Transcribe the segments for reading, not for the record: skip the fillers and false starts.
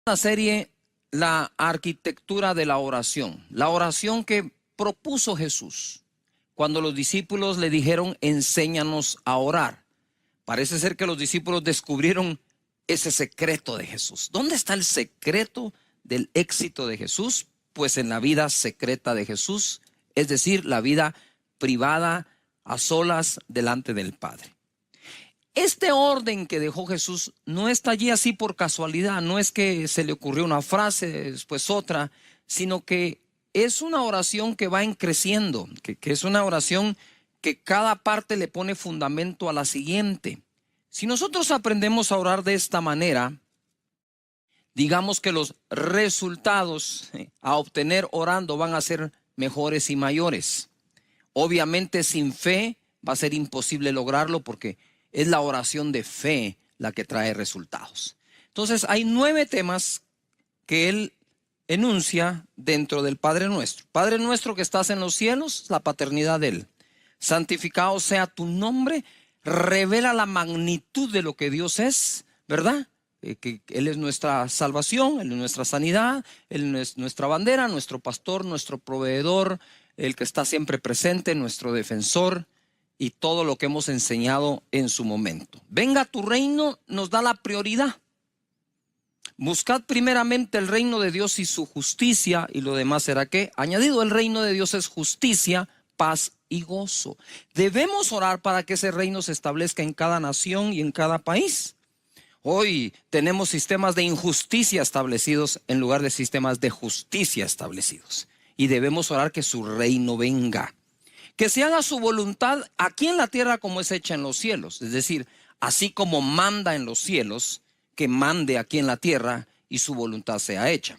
La serie La arquitectura de la oración que propuso Jesús cuando los discípulos le dijeron enséñanos a orar. Parece ser que los discípulos descubrieron ese secreto de Jesús. ¿Dónde está el secreto del éxito de Jesús? Pues en la vida secreta de Jesús, es decir, la vida privada a solas delante del Padre. Este orden que dejó Jesús no está allí así por casualidad, no es que se le ocurrió una frase, después otra, sino que es una oración que va creciendo, que es una oración que cada parte le pone fundamento a la siguiente. Si nosotros aprendemos a orar de esta manera, digamos que los resultados a obtener orando van a ser mejores y mayores. Obviamente sin fe va a ser imposible lograrlo porque es la oración de fe la que trae resultados. Entonces hay 9 temas que él enuncia dentro del Padre Nuestro. Padre nuestro que estás en los cielos, la paternidad de él. Santificado sea tu nombre, revela la magnitud de lo que Dios es, ¿verdad? Que Él es nuestra salvación, Él es nuestra sanidad, Él es nuestra bandera, nuestro pastor, nuestro proveedor, el que está siempre presente, nuestro defensor. Y todo lo que hemos enseñado en su momento. Venga tu reino nos da la prioridad. Buscad primeramente el reino de Dios y su justicia, y lo demás será ¿qué? Añadido. El reino de Dios es justicia, paz y gozo. Debemos orar para que ese reino se establezca en cada nación y en cada país. Hoy tenemos sistemas de injusticia establecidos en lugar de sistemas de justicia establecidos. Y debemos orar que su reino venga. Que se haga su voluntad aquí en la tierra como es hecha en los cielos. Es decir, así como manda en los cielos, que mande aquí en la tierra y su voluntad sea hecha.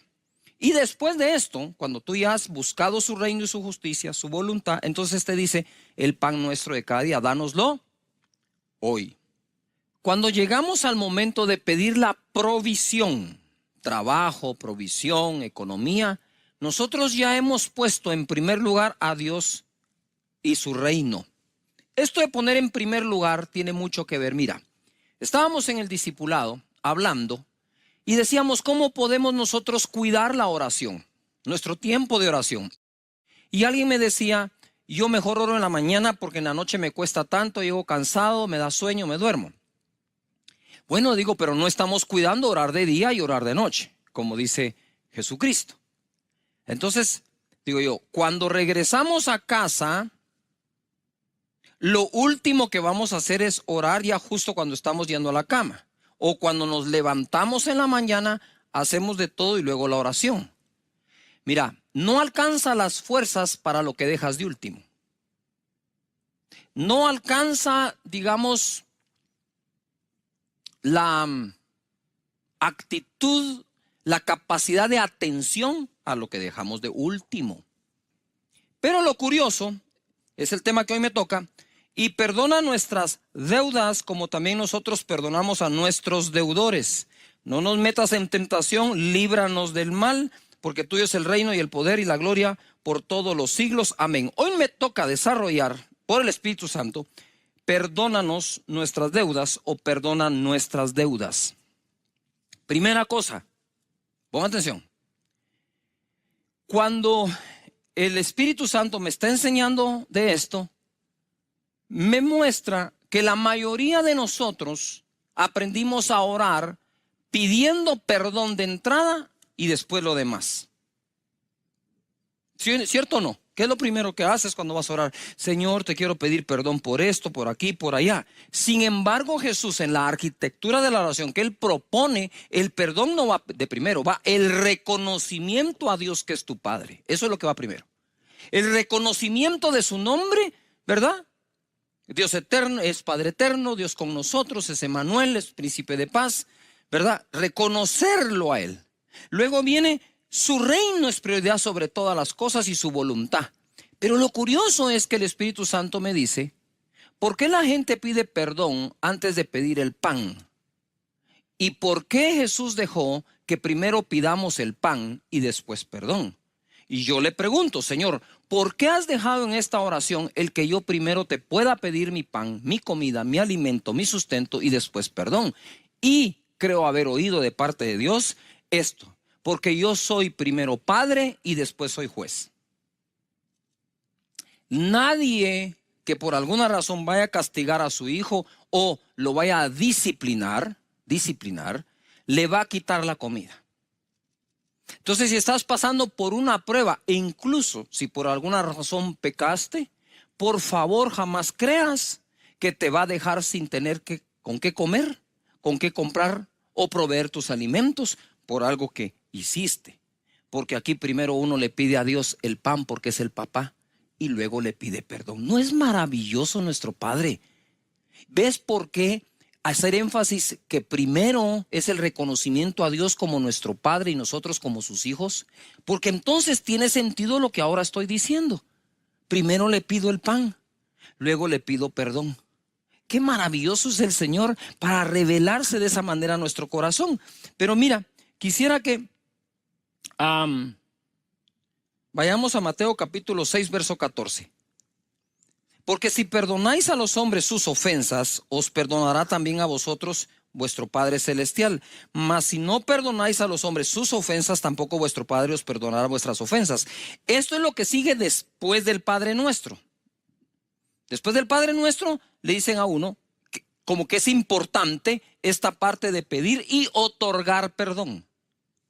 Y después de esto, cuando tú ya has buscado su reino y su justicia, su voluntad, entonces te dice, el pan nuestro de cada día, dánoslo hoy. Cuando llegamos al momento de pedir la provisión, trabajo, provisión, economía, nosotros ya hemos puesto en primer lugar a Dios y su reino. Esto de poner en primer lugar tiene mucho que ver. Mira, estábamos en el discipulado hablando y decíamos cómo podemos nosotros cuidar la oración, nuestro tiempo de oración. Y alguien me decía, yo mejor oro en la mañana porque en la noche me cuesta tanto, llego cansado, me da sueño, me duermo. Bueno, digo, pero no estamos cuidando orar de día y orar de noche, como dice Jesucristo. Entonces, digo yo, cuando regresamos a casa, lo último que vamos a hacer es orar ya justo cuando estamos yendo a la cama. O cuando nos levantamos en la mañana, hacemos de todo y luego la oración. Mira, no alcanza las fuerzas para lo que dejas de último. No alcanza, digamos, la actitud, la capacidad de atención a lo que dejamos de último. Pero lo curioso, es el tema que hoy me toca, y perdona nuestras deudas como también nosotros perdonamos a nuestros deudores. No nos metas en tentación, líbranos del mal, porque tuyo es el reino y el poder y la gloria por todos los siglos. Amén. Hoy me toca desarrollar por el Espíritu Santo, perdónanos nuestras deudas o perdona nuestras deudas. Primera cosa, pongan atención. Cuando el Espíritu Santo me está enseñando de esto, me muestra que la mayoría de nosotros aprendimos a orar pidiendo perdón de entrada y después lo demás. ¿Cierto o no? ¿Qué es lo primero que haces cuando vas a orar? Señor, te quiero pedir perdón por esto, por aquí, por allá. Sin embargo, Jesús en la arquitectura de la oración que Él propone, el perdón no va de primero, va el reconocimiento a Dios que es tu Padre. Eso es lo que va primero. El reconocimiento de su nombre, ¿verdad? Dios eterno, es Padre eterno, Dios con nosotros, es Emmanuel, es Príncipe de paz, ¿verdad? Reconocerlo a Él. Luego viene su reino es prioridad sobre todas las cosas y su voluntad. Pero lo curioso es que el Espíritu Santo me dice, ¿por qué la gente pide perdón antes de pedir el pan? ¿Y por qué Jesús dejó que primero pidamos el pan y después perdón? Y yo le pregunto, Señor, ¿por qué has dejado en esta oración el que yo primero te pueda pedir mi pan, mi comida, mi alimento, mi sustento y después perdón? Y creo haber oído de parte de Dios esto, porque yo soy primero padre y después soy juez. Nadie que por alguna razón vaya a castigar a su hijo o lo vaya a disciplinar, le va a quitar la comida. Entonces, si estás pasando por una prueba, e incluso si por alguna razón pecaste, por favor jamás creas que te va a dejar sin tener con qué comer, con qué comprar o proveer tus alimentos por algo que hiciste. Porque aquí primero uno le pide a Dios el pan porque es el papá y luego le pide perdón. ¿No es maravilloso nuestro Padre? ¿Ves por qué hacer énfasis que primero es el reconocimiento a Dios como nuestro Padre y nosotros como sus hijos? Porque entonces tiene sentido lo que ahora estoy diciendo. Primero le pido el pan, luego le pido perdón. Qué maravilloso es el Señor para revelarse de esa manera a nuestro corazón. Pero mira, quisiera que vayamos a Mateo capítulo 6, verso 14. Porque si perdonáis a los hombres sus ofensas, os perdonará también a vosotros vuestro Padre Celestial. Mas si no perdonáis a los hombres sus ofensas, tampoco vuestro Padre os perdonará vuestras ofensas. Esto es lo que sigue después del Padre Nuestro. Después del Padre Nuestro le dicen a uno como que es importante esta parte de pedir y otorgar perdón.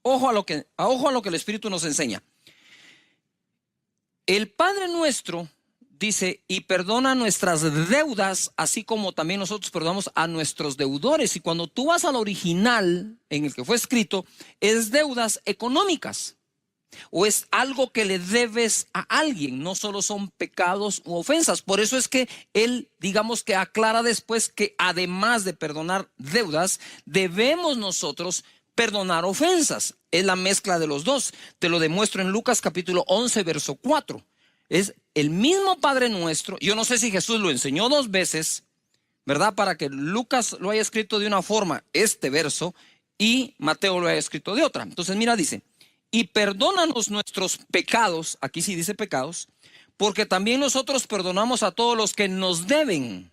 Ojo a lo que el Espíritu nos enseña. El Padre Nuestro dice, y perdona nuestras deudas, así como también nosotros perdonamos a nuestros deudores. Y cuando tú vas al original en el que fue escrito, es deudas económicas. O es algo que le debes a alguien, no solo son pecados u ofensas. Por eso es que él, digamos que aclara después que además de perdonar deudas, debemos nosotros perdonar ofensas. Es la mezcla de los dos. Te lo demuestro en Lucas capítulo 11, verso 4. Es el mismo Padre Nuestro. Yo no sé si Jesús lo enseñó 2 veces, ¿verdad? Para que Lucas lo haya escrito de una forma, este verso, y Mateo lo haya escrito de otra. Entonces mira, dice, y perdónanos nuestros pecados, aquí sí dice pecados, porque también nosotros perdonamos a todos los que nos deben.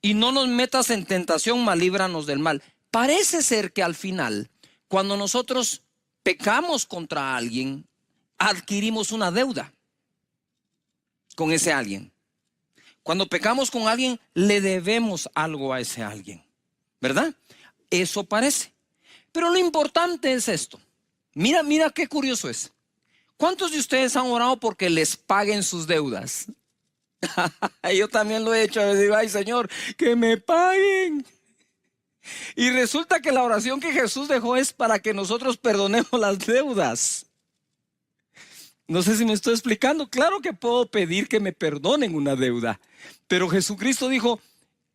Y no nos metas en tentación, mas líbranos del mal. Parece ser que al final, cuando nosotros pecamos contra alguien, adquirimos una deuda con ese alguien. Cuando pecamos con alguien, le debemos algo a ese alguien, ¿verdad? Eso parece. Pero lo importante es esto. Mira qué curioso es. ¿Cuántos de ustedes han orado porque les paguen sus deudas? Yo también lo he hecho. A veces digo, ay Señor, que me paguen. Y resulta que la oración que Jesús dejó es para que nosotros perdonemos las deudas. No sé si me estoy explicando. Claro que puedo pedir que me perdonen una deuda, pero Jesucristo dijo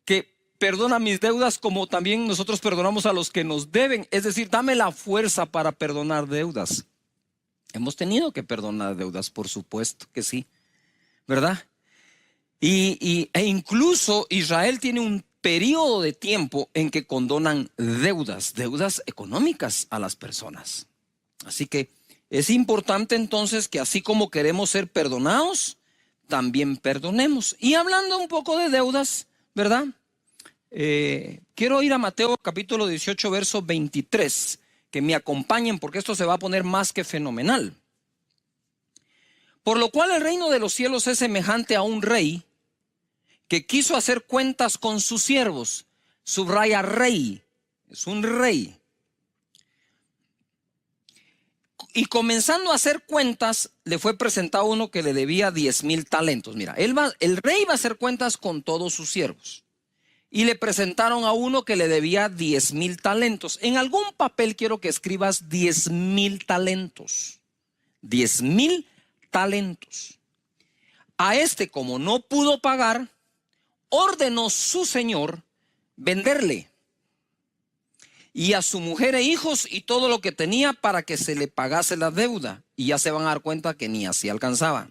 que perdona mis deudas como también nosotros perdonamos a los que nos deben. Es decir, dame la fuerza para perdonar deudas. Hemos tenido que perdonar deudas, por supuesto que sí, ¿verdad? E incluso Israel tiene un periodo de tiempo en que condonan deudas económicas a las personas. Así que es importante entonces que así como queremos ser perdonados, también perdonemos. Y hablando un poco de deudas, ¿verdad? Quiero ir a Mateo capítulo 18, verso 23, que me acompañen porque esto se va a poner más que fenomenal. Por lo cual el reino de los cielos es semejante a un rey que quiso hacer cuentas con sus siervos. Subraya rey, es un rey. Y comenzando a hacer cuentas, le fue presentado uno que le debía 10,000 talentos. Mira, el rey va a hacer cuentas con todos sus siervos. Y le presentaron a uno que le debía 10,000 talentos. En algún papel quiero que escribas 10,000 talentos. 10,000 talentos. A este, como no pudo pagar, ordenó su señor venderle. Y a su mujer e hijos y todo lo que tenía para que se le pagase la deuda. Y ya se van a dar cuenta que ni así alcanzaba.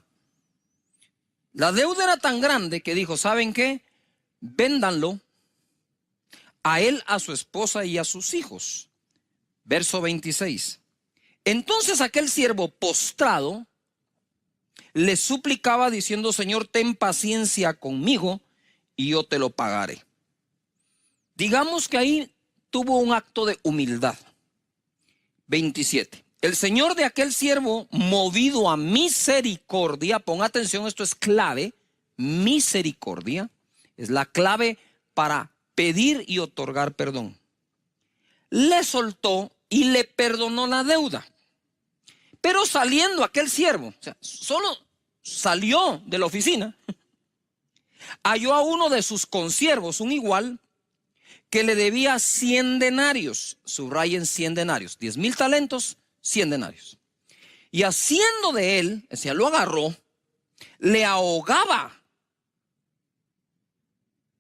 La deuda era tan grande que dijo, ¿saben qué? Véndanlo a él, a su esposa y a sus hijos. Verso 26. Entonces aquel siervo postrado le suplicaba diciendo, Señor, ten paciencia conmigo y yo te lo pagaré. Digamos que ahí tuvo un acto de humildad. 27. El señor de aquel siervo, movido a misericordia, pon atención, esto es clave, misericordia, es la clave para pedir y otorgar perdón. Le soltó y le perdonó la deuda. Pero saliendo aquel siervo, o sea, solo salió de la oficina, halló a uno de sus consiervos, un igual, que le debía 100 denarios. Subrayen 100 denarios, 10,000 talentos, 100 denarios. Y haciendo de él, o sea, lo agarró, le ahogaba.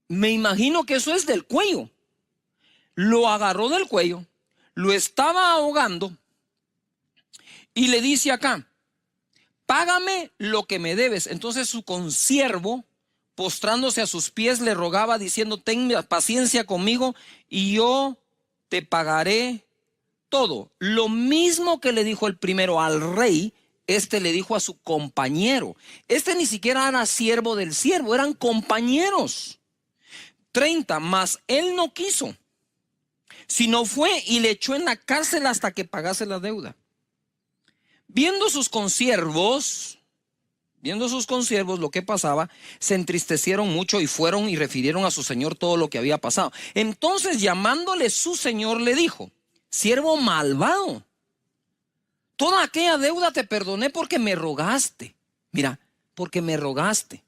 Me imagino que eso es del cuello. Lo agarró del cuello, lo estaba ahogando y le dice acá, págame lo que me debes. Entonces su consiervo, postrándose a sus pies, le rogaba diciendo, ten paciencia conmigo y yo te pagaré todo. Lo mismo que le dijo el primero al rey, este le dijo a su compañero. Este ni siquiera era siervo del siervo, eran compañeros. 30, mas él no quiso, sino fue y le echó en la cárcel hasta que pagase la deuda. Viendo sus consiervos lo que pasaba, se entristecieron mucho y fueron y refirieron a su señor todo lo que había pasado. Entonces, llamándole su señor, le dijo, siervo malvado, toda aquella deuda te perdoné porque me rogaste. Mira, porque me rogaste.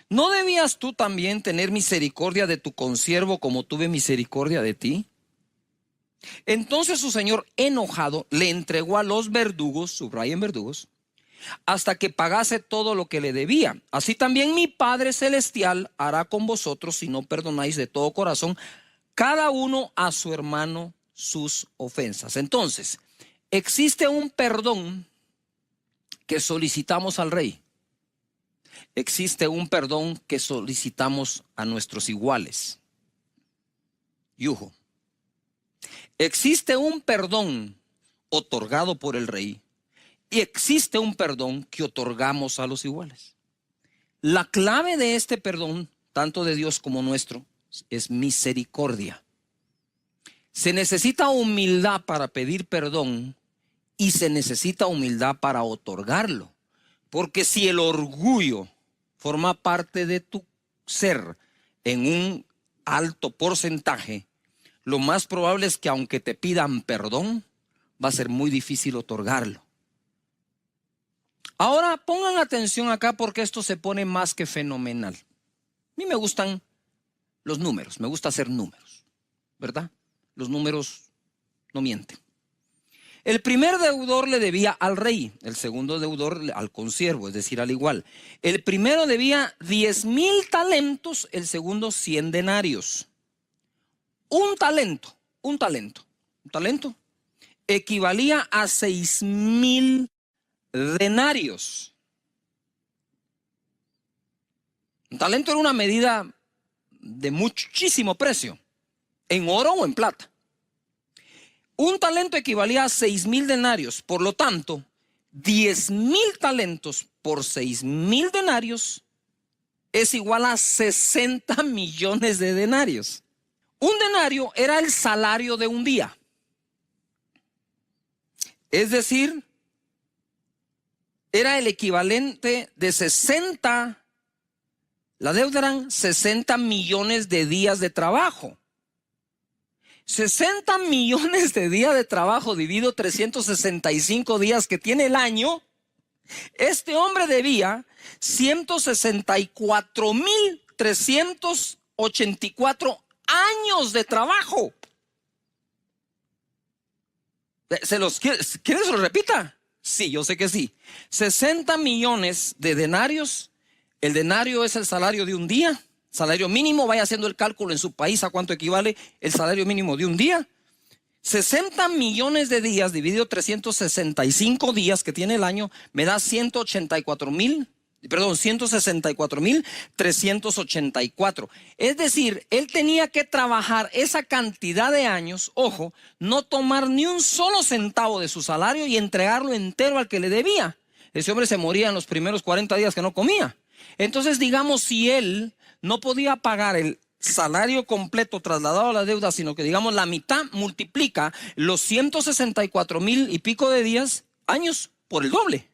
¿No debías tú también tener misericordia de tu consiervo como tuve misericordia de ti? Entonces su señor, enojado, le entregó a los verdugos, subrayen verdugos, hasta que pagase todo lo que le debía. Así también mi Padre Celestial hará con vosotros si no perdonáis de todo corazón cada uno a su hermano sus ofensas. Entonces, existe un perdón que solicitamos al rey. Existe un perdón que solicitamos a nuestros iguales. Yujo. Existe un perdón otorgado por el rey y existe un perdón que otorgamos a los iguales. La clave de este perdón, tanto de Dios como nuestro, es misericordia. Se necesita humildad para pedir perdón y se necesita humildad para otorgarlo. Porque si el orgullo forma parte de tu ser en un alto porcentaje, lo más probable es que aunque te pidan perdón, va a ser muy difícil otorgarlo. Ahora pongan atención acá porque esto se pone más que fenomenal. A mí me gustan los números, me gusta hacer números, ¿verdad? Los números no mienten. El primer deudor le debía al rey, el segundo deudor al consiervo, es decir, al igual. El primero debía 10,000 talentos, el segundo 100 denarios. Un talento equivalía a 6,000 denarios. Un talento era una medida de muchísimo precio, en oro o en plata. Un talento equivalía a 6,000 denarios, por lo tanto, 10,000 talentos por 6,000 denarios es igual a 60 millones de denarios. Un denario era el salario de un día. Es decir, era el equivalente de 60, la deuda eran 60 millones de días de trabajo. 60 millones de días de trabajo dividido 365 días que tiene el año. Este hombre debía 164,384 años de trabajo. ¿Quieres que se lo repita? Sí, yo sé que sí. 60 millones de denarios. El denario es el salario de un día. Salario mínimo, vaya haciendo el cálculo en su país a cuánto equivale el salario mínimo de un día. 60 millones de días dividido 365 días que tiene el año me da 164,384. Es decir, él tenía que trabajar esa cantidad de años, ojo, no tomar ni un solo centavo de su salario y entregarlo entero al que le debía. Ese hombre se moría en los primeros 40 días que no comía. Entonces, digamos, si él no podía pagar el salario completo trasladado a la deuda, sino que digamos la mitad, multiplica los 164,000 y pico de días, años, por el doble.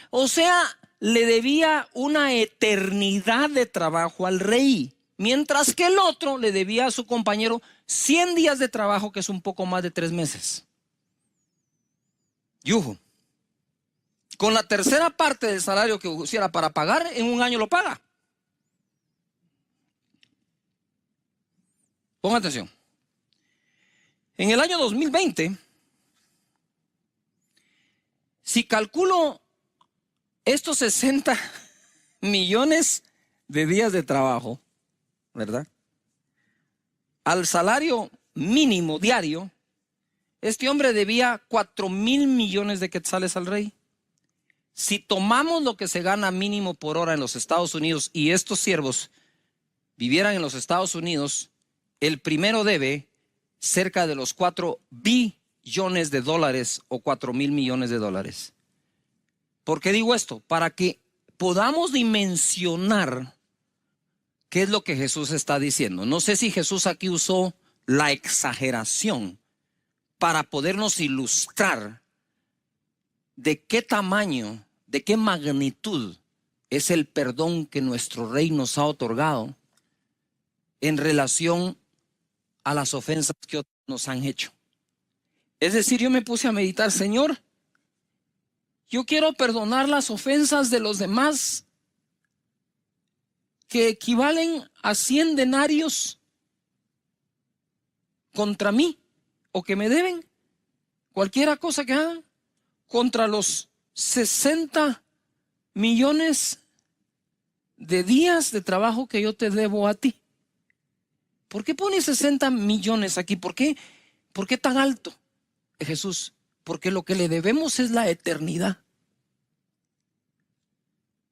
O sea, le debía una eternidad de trabajo al rey, mientras que el otro le debía a su compañero 100 días de trabajo, que es un poco más de 3 meses. Yujo. Con la tercera parte del salario que pusiera para pagar, en un año lo paga. Ponga atención. En el año 2020, si calculo estos 60 millones de días de trabajo, ¿verdad?, al salario mínimo diario, este hombre debía 4,000 millones de quetzales al rey. Si tomamos lo que se gana mínimo por hora en los Estados Unidos y estos siervos vivieran en los Estados Unidos, el primero debe cerca de los 4 billones de dólares o 4,000 millones de dólares. ¿Por qué digo esto? Para que podamos dimensionar qué es lo que Jesús está diciendo. No sé si Jesús aquí usó la exageración para podernos ilustrar de qué tamaño, de qué magnitud es el perdón que nuestro Rey nos ha otorgado en relación a las ofensas que otros nos han hecho. Es decir, yo me puse a meditar, Señor, yo quiero perdonar las ofensas de los demás que equivalen a 100 denarios contra mí, o que me deben cualquiera cosa que hagan, contra los 60 millones de días de trabajo que yo te debo a ti. ¿Por qué pone 60 millones aquí? ¿Por qué tan alto, Jesús? Porque lo que le debemos es la eternidad.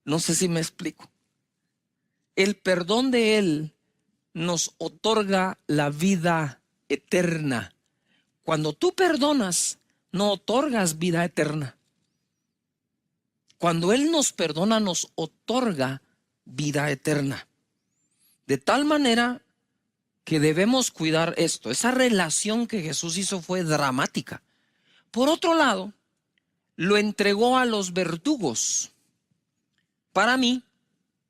No sé si me explico. El perdón de Él nos otorga la vida eterna. Cuando tú perdonas, no otorgas vida eterna. Cuando Él nos perdona, nos otorga vida eterna. De tal manera que debemos cuidar esto. Esa relación que Jesús hizo fue dramática. Por otro lado, lo entregó a los verdugos. Para mí,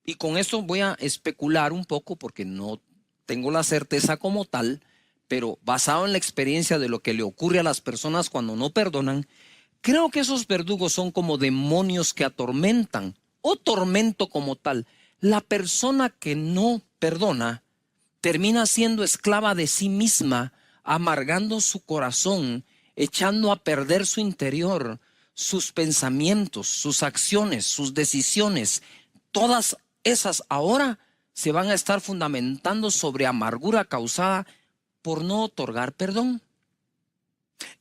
y con esto voy a especular un poco porque no tengo la certeza como tal, pero basado en la experiencia de lo que le ocurre a las personas cuando no perdonan, creo que esos verdugos son como demonios que atormentan, o tormento como tal. La persona que no perdona termina siendo esclava de sí misma, amargando su corazón, echando a perder su interior, sus pensamientos, sus acciones, sus decisiones. Todas esas ahora se van a estar fundamentando sobre amargura causada por no otorgar perdón.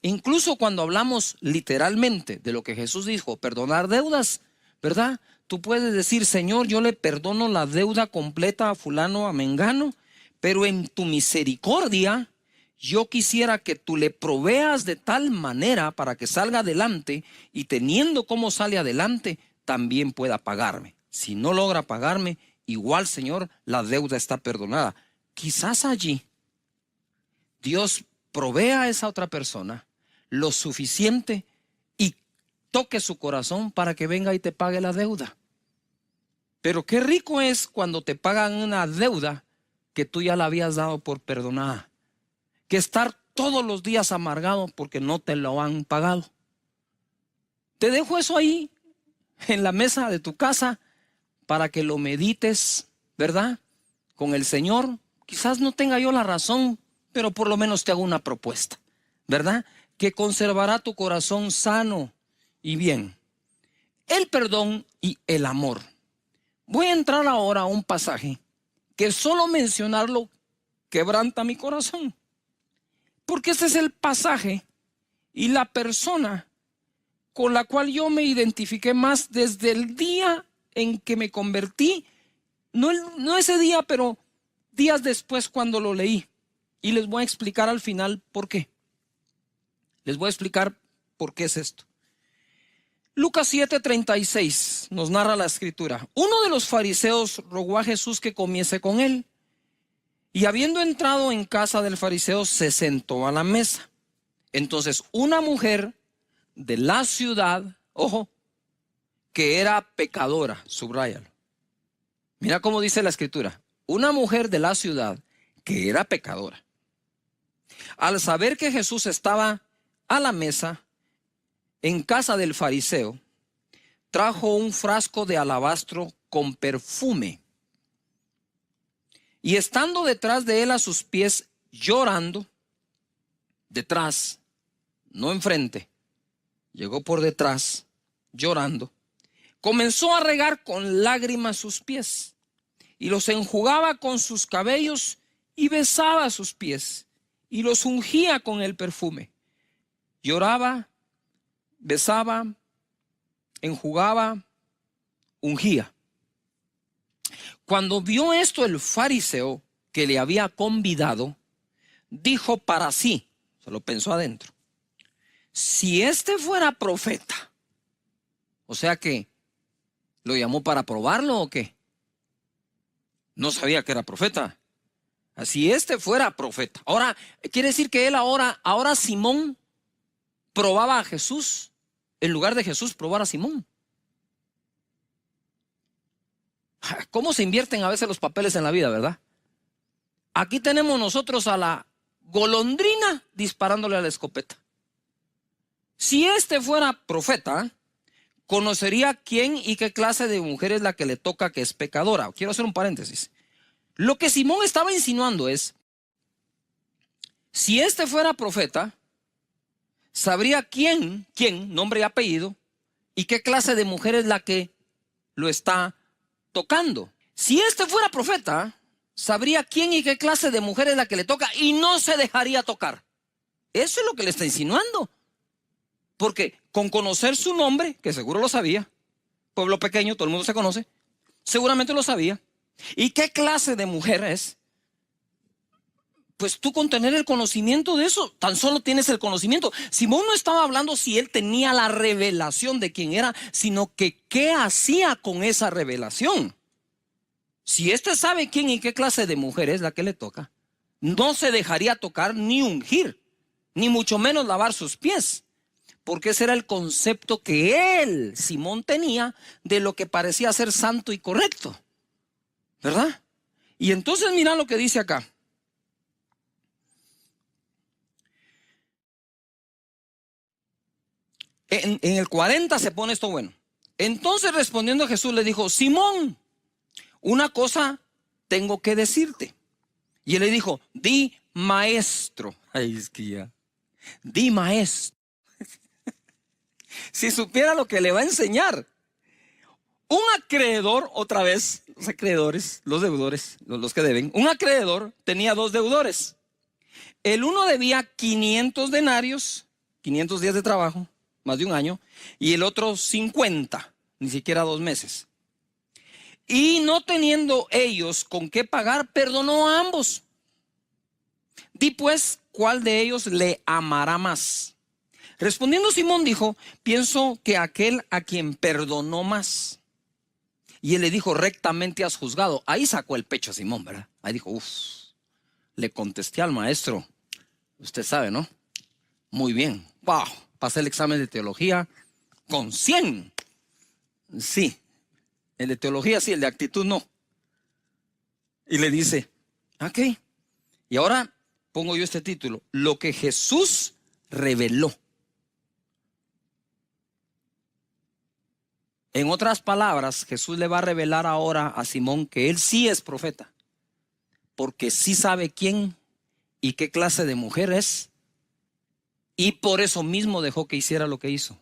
Incluso cuando hablamos literalmente de lo que Jesús dijo, perdonar deudas, ¿verdad? Tú puedes decir, Señor, yo le perdono la deuda completa a fulano, a mengano, pero en tu misericordia yo quisiera que tú le proveas de tal manera para que salga adelante, y teniendo cómo sale adelante, también pueda pagarme. Si no logra pagarme, igual, Señor, la deuda está perdonada. Quizás allí Dios provea a esa otra persona lo suficiente y toque su corazón para que venga y te pague la deuda. Pero qué rico es cuando te pagan una deuda que tú ya la habías dado por perdonada, que estar todos los días amargado porque no te lo han pagado. Te dejo eso ahí en la mesa de tu casa para que lo medites, ¿verdad?, con el Señor. Quizás no tenga yo la razón, pero por lo menos te hago una propuesta, ¿verdad?, que conservará tu corazón sano y bien. El perdón y el amor. Voy a entrar ahora a un pasaje que solo mencionarlo quebranta mi corazón, porque este es el pasaje y la persona con la cual yo me identifiqué más desde el día en que me convertí. No ese día, pero días después cuando lo leí. Y les voy a explicar al final por qué. Les voy a explicar por qué es esto. Lucas 7:36 nos narra la escritura. Uno de los fariseos rogó a Jesús que comiese con él. Y habiendo entrado en casa del fariseo, se sentó a la mesa. Entonces una mujer de la ciudad, ojo, que era pecadora, subráyalo. Mira cómo dice la escritura, una mujer de la ciudad que era pecadora. Al saber que Jesús estaba a la mesa en casa del fariseo, trajo un frasco de alabastro con perfume. Y estando detrás de él a sus pies, llorando, detrás, no enfrente, llegó por detrás, llorando, comenzó a regar con lágrimas sus pies, y los enjugaba con sus cabellos, y besaba sus pies, y los ungía con el perfume. Lloraba, besaba, enjugaba, ungía. Cuando vio esto el fariseo que le había convidado, dijo para sí, se lo pensó adentro, si este fuera profeta, o sea que lo llamó para probarlo o qué, no sabía que era profeta. Si este fuera profeta, ahora quiere decir que él ahora Simón probaba a Jesús, en lugar de Jesús probar a Simón. ¿Cómo se invierten a veces los papeles en la vida, verdad? Aquí tenemos nosotros a la golondrina disparándole a la escopeta. Si este fuera profeta, conocería quién y qué clase de mujer es la que le toca que es pecadora. Quiero hacer un paréntesis. Lo que Simón estaba insinuando es, si este fuera profeta, sabría quién, nombre y apellido, y qué clase de mujer es la que lo está tocando. Si este fuera profeta, sabría quién y qué clase de mujer es la que le toca y no se dejaría tocar. Eso es lo que le está insinuando. Porque con conocer su nombre, que seguro lo sabía, pueblo pequeño, todo el mundo se conoce, seguramente lo sabía. ¿Y qué clase de mujer es? Pues tú con tener el conocimiento de eso, tan solo tienes el conocimiento. Simón no estaba hablando si él tenía la revelación de quién era, sino que qué hacía con esa revelación. Si éste sabe quién y qué clase de mujer es la que le toca, no se dejaría tocar ni ungir, ni mucho menos lavar sus pies, porque ese era el concepto que él, Simón, tenía de lo que parecía ser santo y correcto, ¿verdad? Y entonces mira lo que dice acá. En el 40 se pone esto bueno. Entonces respondiendo Jesús le dijo, Simón, una cosa tengo que decirte. Y él le dijo, di maestro. Ay, es que ya. Di maestro. Si supiera lo que le va a enseñar. Un acreedor, otra vez, los acreedores, los deudores, los que deben. Un acreedor tenía dos deudores. El uno debía 500 denarios, 500 días de trabajo, más de un año, y el otro 50, ni siquiera 2 meses. Y no teniendo ellos con qué pagar, perdonó a ambos. Di pues, ¿cuál de ellos le amará más? Respondiendo Simón dijo, pienso que aquel a quien perdonó más. Y él le dijo, rectamente has juzgado. Ahí sacó el pecho a Simón, ¿verdad? Ahí dijo, le contesté al maestro. Usted sabe, ¿no? Muy bien. Wow, pasé el examen de teología con 100. Sí, el de teología sí, el de actitud no. Y le dice, ok. Y ahora pongo yo este título, lo que Jesús reveló. En otras palabras, Jesús le va a revelar ahora a Simón que él sí es profeta, porque sí sabe quién y qué clase de mujer es, y por eso mismo dejó que hiciera lo que hizo.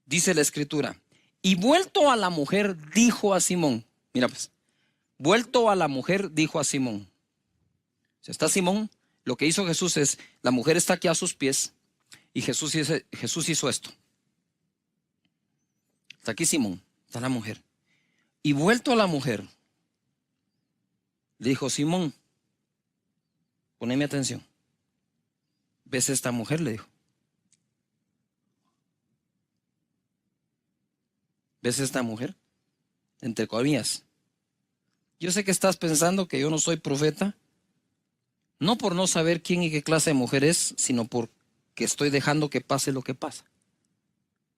Dice la escritura, y vuelto a la mujer dijo a Simón, mira pues, vuelto a la mujer dijo a Simón, si está Simón, lo que hizo Jesús es, la mujer está aquí a sus pies, y Jesús hizo esto. Está aquí Simón, está la mujer. Y vuelto a la mujer, le dijo, Simón, poneme atención. ¿Ves esta mujer? Le dijo. ¿Ves esta mujer? Entre comillas. Yo sé que estás pensando que yo no soy profeta, No por no saber quién y qué clase de mujer es, sino porque estoy dejando que pase lo que pasa.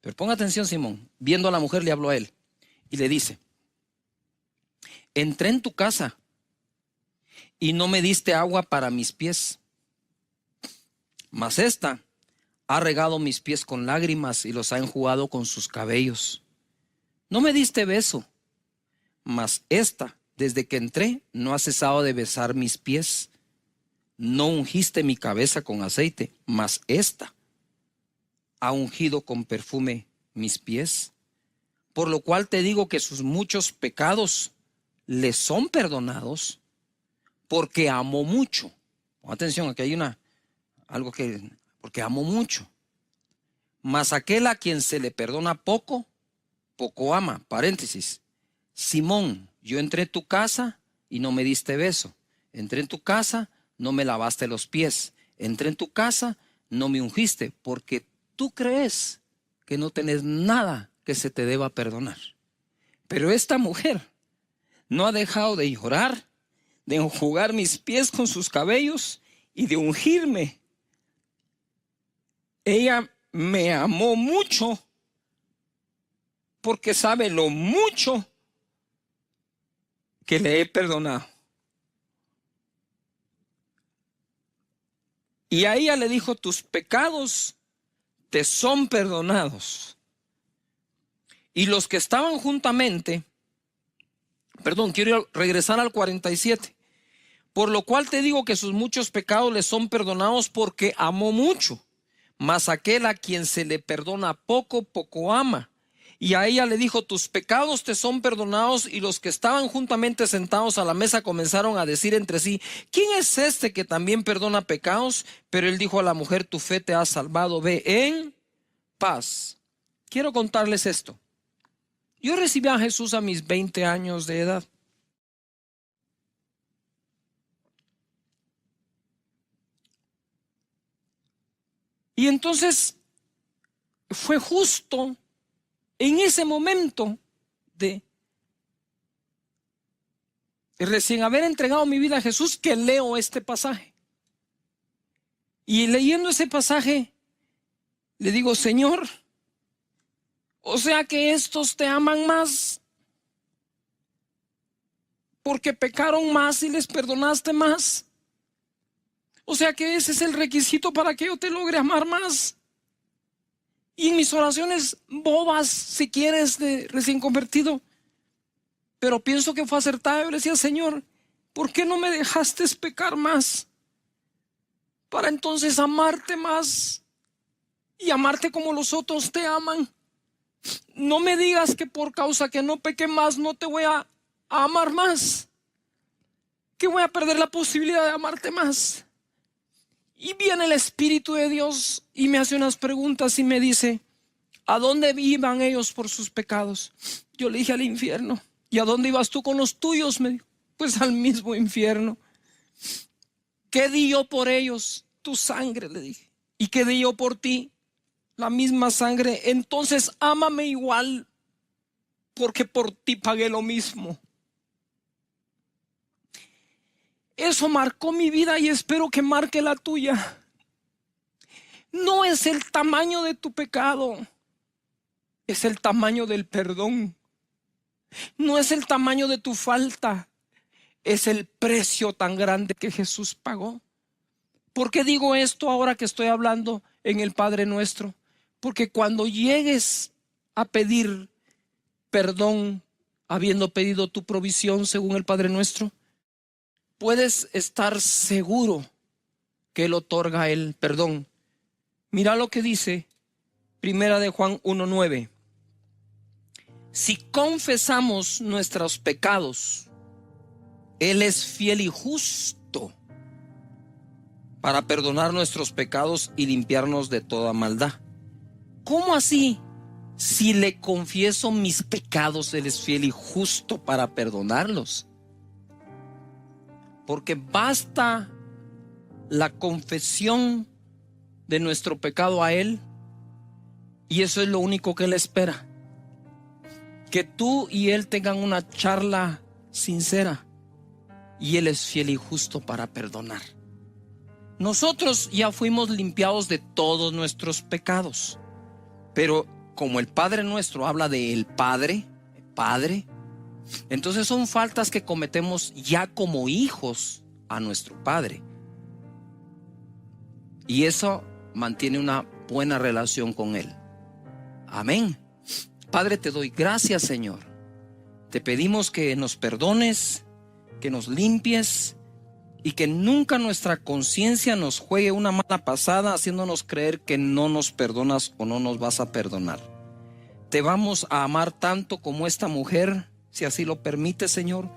Pero ponga atención, Simón. Viendo a la mujer, le habló a él y le dice: entré en tu casa y no me diste agua para mis pies, mas esta ha regado mis pies con lágrimas y los ha enjugado con sus cabellos. No me diste beso, mas esta, desde que entré, no ha cesado de besar mis pies. No ungiste mi cabeza con aceite, mas esta ha ungido con perfume mis pies. Por lo cual te digo que sus muchos pecados le son perdonados, porque amó mucho. Atención, aquí hay algo que, porque amó mucho. Mas aquel a quien se le perdona poco, poco ama. Paréntesis. Simón, yo entré en tu casa y no me diste beso. Entré en tu casa, no me lavaste los pies. Entré en tu casa, no me ungiste, porque tú crees que no tenés nada que se te deba perdonar. Pero esta mujer no ha dejado de llorar, de enjugar mis pies con sus cabellos y de ungirme. Ella me amó mucho porque sabe lo mucho que le he perdonado. Y a ella le dijo: tus pecados te son perdonados. Y los que estaban juntamente, quiero regresar al 47. Por lo cual te digo que sus muchos pecados le son perdonados, porque amó mucho. Mas aquel a quien se le perdona poco, poco ama. Y a ella le dijo: tus pecados te son perdonados. Y los que estaban juntamente sentados a la mesa comenzaron a decir entre sí: ¿quién es este que también perdona pecados? Pero él dijo a la mujer: tu fe te ha salvado, ve en paz. Quiero contarles esto. Yo recibí a Jesús a mis 20 años de edad. Y entonces fue justo en ese momento de recién haber entregado mi vida a Jesús que leo este pasaje. Y leyendo ese pasaje le digo: Señor, o sea que estos te aman más porque pecaron más y les perdonaste más. O sea que ese es el requisito para que yo te logre amar más. Y en mis oraciones bobas, si quieres, de recién convertido, pero pienso que fue acertada, yo le decía: Señor, ¿por qué no me dejaste pecar más? Para entonces amarte más y amarte como los otros te aman. No me digas que por causa que no peque más no te voy a amar más, que voy a perder la posibilidad de amarte más. Y viene el Espíritu de Dios y me hace unas preguntas y me dice: ¿a dónde iban ellos por sus pecados? Yo le dije: al infierno. ¿Y a dónde ibas tú con los tuyos? Me dijo: pues al mismo infierno. ¿Qué di yo por ellos? Tu sangre, le dije. ¿Y qué di yo por ti? La misma sangre. Entonces ámame igual, porque por ti pagué lo mismo. Eso marcó mi vida y espero que marque la tuya. No es el tamaño de tu pecado, es el tamaño del perdón. No es el tamaño de tu falta, es el precio tan grande que Jesús pagó. ¿Por qué digo esto ahora que estoy hablando en el Padre Nuestro? Porque cuando llegues a pedir perdón, habiendo pedido tu provisión según el Padre Nuestro, puedes estar seguro que Él otorga el perdón. Mira lo que dice Primera de Juan 1:9. Si confesamos nuestros pecados, Él es fiel y justo para perdonar nuestros pecados y limpiarnos de toda maldad. ¿Cómo así? Si le confieso mis pecados, Él es fiel y justo para perdonarlos. Porque basta la confesión de nuestro pecado a Él, y eso es lo único que Él espera. Que tú y Él tengan una charla sincera, y Él es fiel y justo para perdonar. nosotros ya fuimos limpiados de todos nuestros pecados. Pero como el Padre Nuestro habla de el Padre, entonces son faltas que cometemos ya como hijos a nuestro Padre. Y eso mantiene una buena relación con Él. Amén. Padre, te doy gracias, Señor. Te pedimos que nos perdones, que nos limpies y que nunca nuestra conciencia nos juegue una mala pasada haciéndonos creer que no nos perdonas o no nos vas a perdonar. Te vamos a amar tanto como esta mujer, si así lo permite, Señor.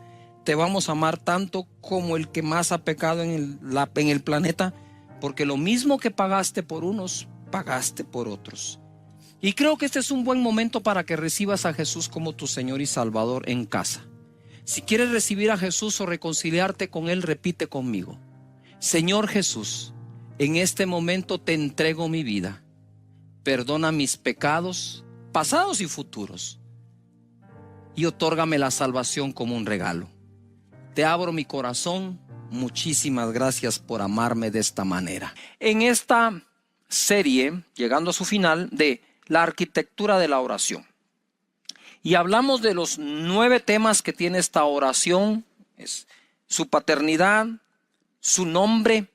Te vamos a amar tanto como el que más ha pecado en el planeta, porque lo mismo que pagaste por unos, pagaste por otros. Y creo que este es un buen momento para que recibas a Jesús como tu Señor y Salvador en casa. Si quieres recibir a Jesús o reconciliarte con Él, repite conmigo: Señor Jesús, en este momento te entrego mi vida. Perdona mis pecados, pasados y futuros, y otórgame la salvación como un regalo. Te abro mi corazón. Muchísimas gracias por amarme de esta manera. En esta serie, llegando a su final, de la arquitectura de la oración, y hablamos de los 9 temas que tiene esta oración: es su paternidad, su nombre.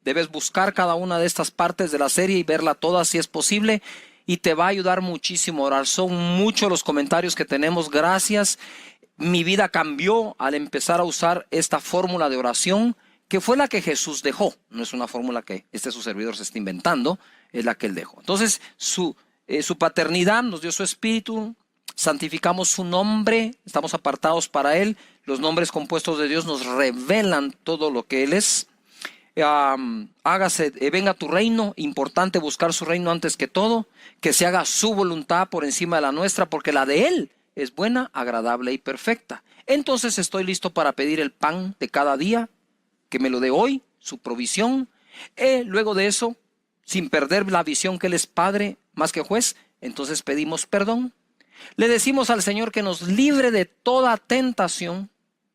Debes buscar cada una de estas partes de la serie y verla toda si es posible, y te va a ayudar muchísimo a orar. Son muchos los comentarios que tenemos. Gracias. Mi vida cambió al empezar a usar esta fórmula de oración, que fue la que Jesús dejó. No es una fórmula que su servidor se está inventando, es la que Él dejó. Entonces, su paternidad nos dio su espíritu, santificamos su nombre, estamos apartados para Él. Los nombres compuestos de Dios nos revelan todo lo que Él es. Venga tu reino, importante buscar su reino antes que todo, que se haga su voluntad por encima de la nuestra, porque la de Él es buena, agradable y perfecta. Entonces estoy listo para pedir el pan de cada día, que me lo dé hoy, su provisión. Luego de eso, sin perder la visión que Él es Padre más que juez, entonces pedimos perdón. Le decimos al Señor que nos libre de toda tentación,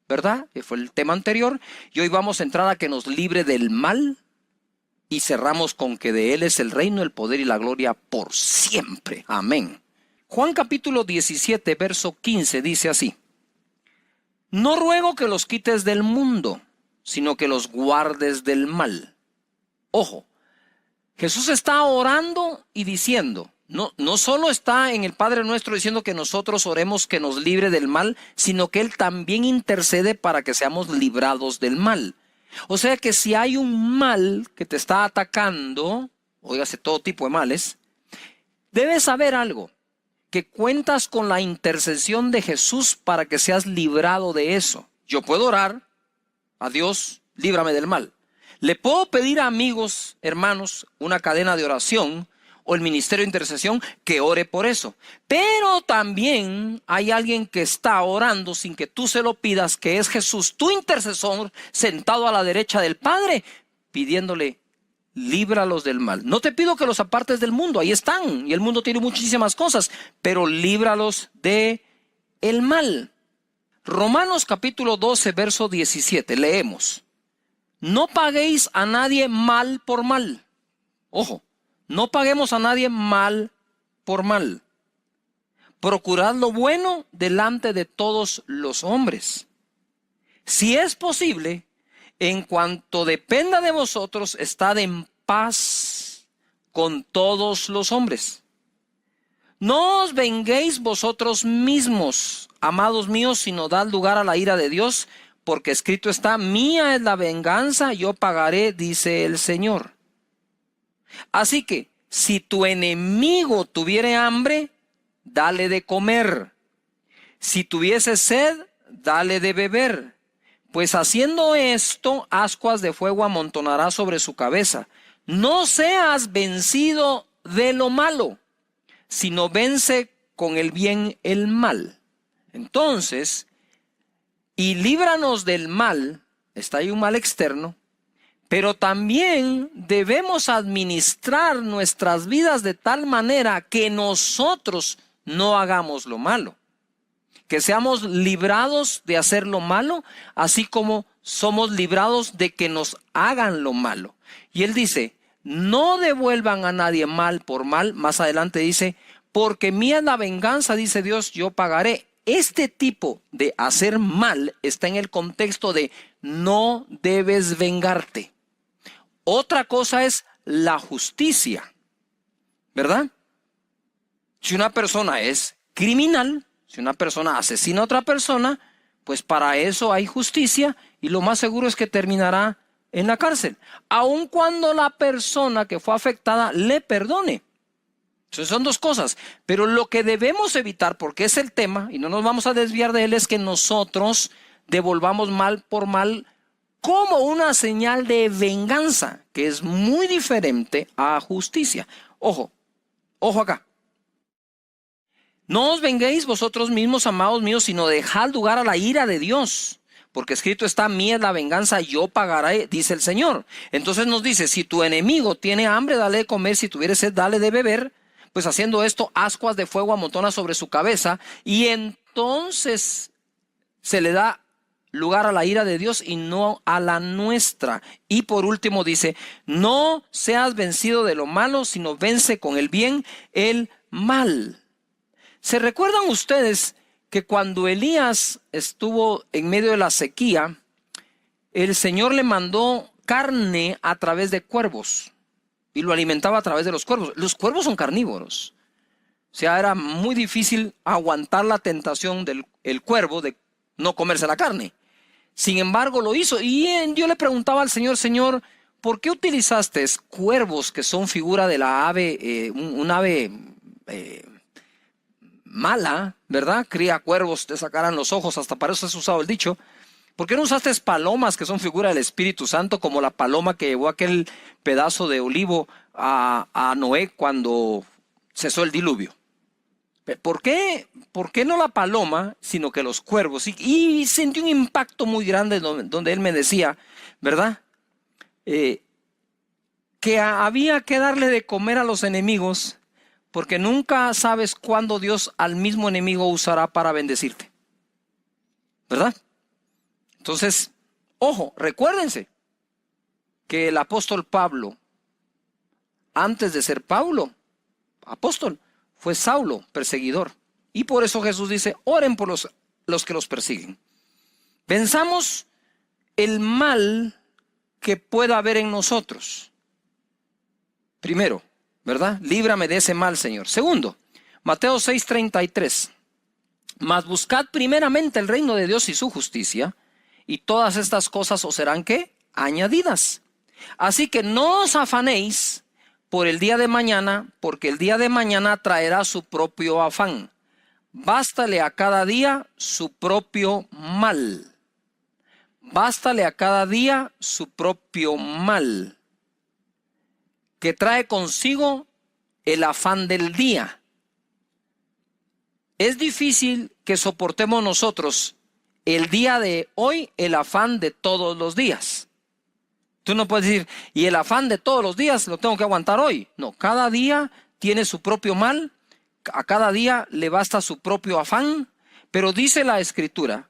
¿verdad? Que fue el tema anterior. Y hoy vamos a entrar a que nos libre del mal. Y cerramos con que de Él es el reino, el poder y la gloria por siempre. Amén. Juan capítulo 17, verso 15 dice así: No ruego que los quites del mundo, sino que los guardes del mal. Ojo, Jesús está orando y diciendo, no solo está en el Padre Nuestro diciendo que nosotros oremos que nos libre del mal, sino que Él también intercede para que seamos librados del mal. O sea que si hay un mal que te está atacando, óigase, todo tipo de males, debes saber algo, que cuentas con la intercesión de Jesús para que seas librado de eso. Yo puedo orar a Dios, líbrame del mal. Le puedo pedir a amigos, hermanos, una cadena de oración o el ministerio de intercesión que ore por eso. Pero también hay alguien que está orando sin que tú se lo pidas, que es Jesús, tu intercesor, sentado a la derecha del Padre, pidiéndole: líbralos del mal. No te pido que los apartes del mundo, ahí están, y el mundo tiene muchísimas cosas, pero líbralos de el mal. Romanos capítulo 12, verso 17, leemos: No paguéis a nadie mal por mal. Ojo, no paguemos a nadie mal por mal. Procurad lo bueno delante de todos los hombres. Si es posible, en cuanto dependa de vosotros, estad en paz con todos los hombres. No os venguéis vosotros mismos, amados míos, sino dad lugar a la ira de Dios, porque escrito está: mía es la venganza, yo pagaré, dice el Señor. Así que, si tu enemigo tuviere hambre, dale de comer. Si tuviese sed, dale de beber. Pues haciendo esto, ascuas de fuego amontonará sobre su cabeza. No seas vencido de lo malo, sino vence con el bien el mal. Entonces, y líbranos del mal, está ahí un mal externo, pero también debemos administrar nuestras vidas de tal manera que nosotros no hagamos lo malo. Que seamos librados de hacer lo malo, así como somos librados de que nos hagan lo malo. Y él dice, no devuelvan a nadie mal por mal. Más adelante dice, porque mía es la venganza, dice Dios, yo pagaré. Este tipo de hacer mal está en el contexto de no debes vengarte. Otra cosa es la justicia, ¿verdad? Si una persona es criminal, si una persona asesina a otra persona, pues para eso hay justicia y lo más seguro es que terminará en la cárcel, aun cuando la persona que fue afectada le perdone. Entonces son dos cosas, pero lo que debemos evitar, porque es el tema, y no nos vamos a desviar de él, es que nosotros devolvamos mal por mal como una señal de venganza, que es muy diferente a justicia. Ojo, ojo acá. No os venguéis vosotros mismos, amados míos, sino dejad lugar a la ira de Dios. Porque escrito está, mía es la venganza, yo pagaré, dice el Señor. Entonces nos dice, si tu enemigo tiene hambre, dale de comer, si tuviere sed, dale de beber. Pues haciendo esto, ascuas de fuego amontona sobre su cabeza. Y entonces se le da lugar a la ira de Dios y no a la nuestra. Y por último dice, no seas vencido de lo malo, sino vence con el bien el mal. ¿Se recuerdan ustedes que cuando Elías estuvo en medio de la sequía, el Señor le mandó carne a través de cuervos y lo alimentaba a través de los cuervos? Los cuervos son carnívoros. O sea, era muy difícil aguantar la tentación del cuervo de no comerse la carne. Sin embargo, lo hizo. Y yo le preguntaba al Señor, Señor, ¿por qué utilizaste cuervos que son figura de la ave, un ave mala, ¿verdad? Cría cuervos, te sacarán los ojos, hasta para eso has usado el dicho. ¿Por qué no usaste palomas que son figura del Espíritu Santo, como la paloma que llevó aquel pedazo de olivo a Noé cuando cesó el diluvio? ¿Por qué no la paloma, sino que los cuervos? Y sentí un impacto muy grande donde él me decía, ¿verdad? Que había que darle de comer a los enemigos, porque nunca sabes cuándo Dios al mismo enemigo usará para bendecirte, ¿verdad? Entonces, ojo, recuérdense que el apóstol Pablo, antes de ser Pablo, apóstol, fue Saulo, perseguidor. Y por eso Jesús dice, oren por los que los persiguen. Venzamos el mal que pueda haber en nosotros. Primero, ¿verdad? Líbrame de ese mal, Señor. Segundo, Mateo 6:33. Mas buscad primeramente el reino de Dios y su justicia, y todas estas cosas os serán, ¿qué? Añadidas. Así que no os afanéis por el día de mañana, porque el día de mañana traerá su propio afán. Bástale a cada día su propio mal. Bástale a cada día su propio mal, que trae consigo el afán del día. Es difícil que soportemos nosotros el día de hoy el afán de todos los días. Tú no puedes decir, y el afán de todos los días lo tengo que aguantar hoy. No, cada día tiene su propio mal, a cada día le basta su propio afán, pero dice la Escritura,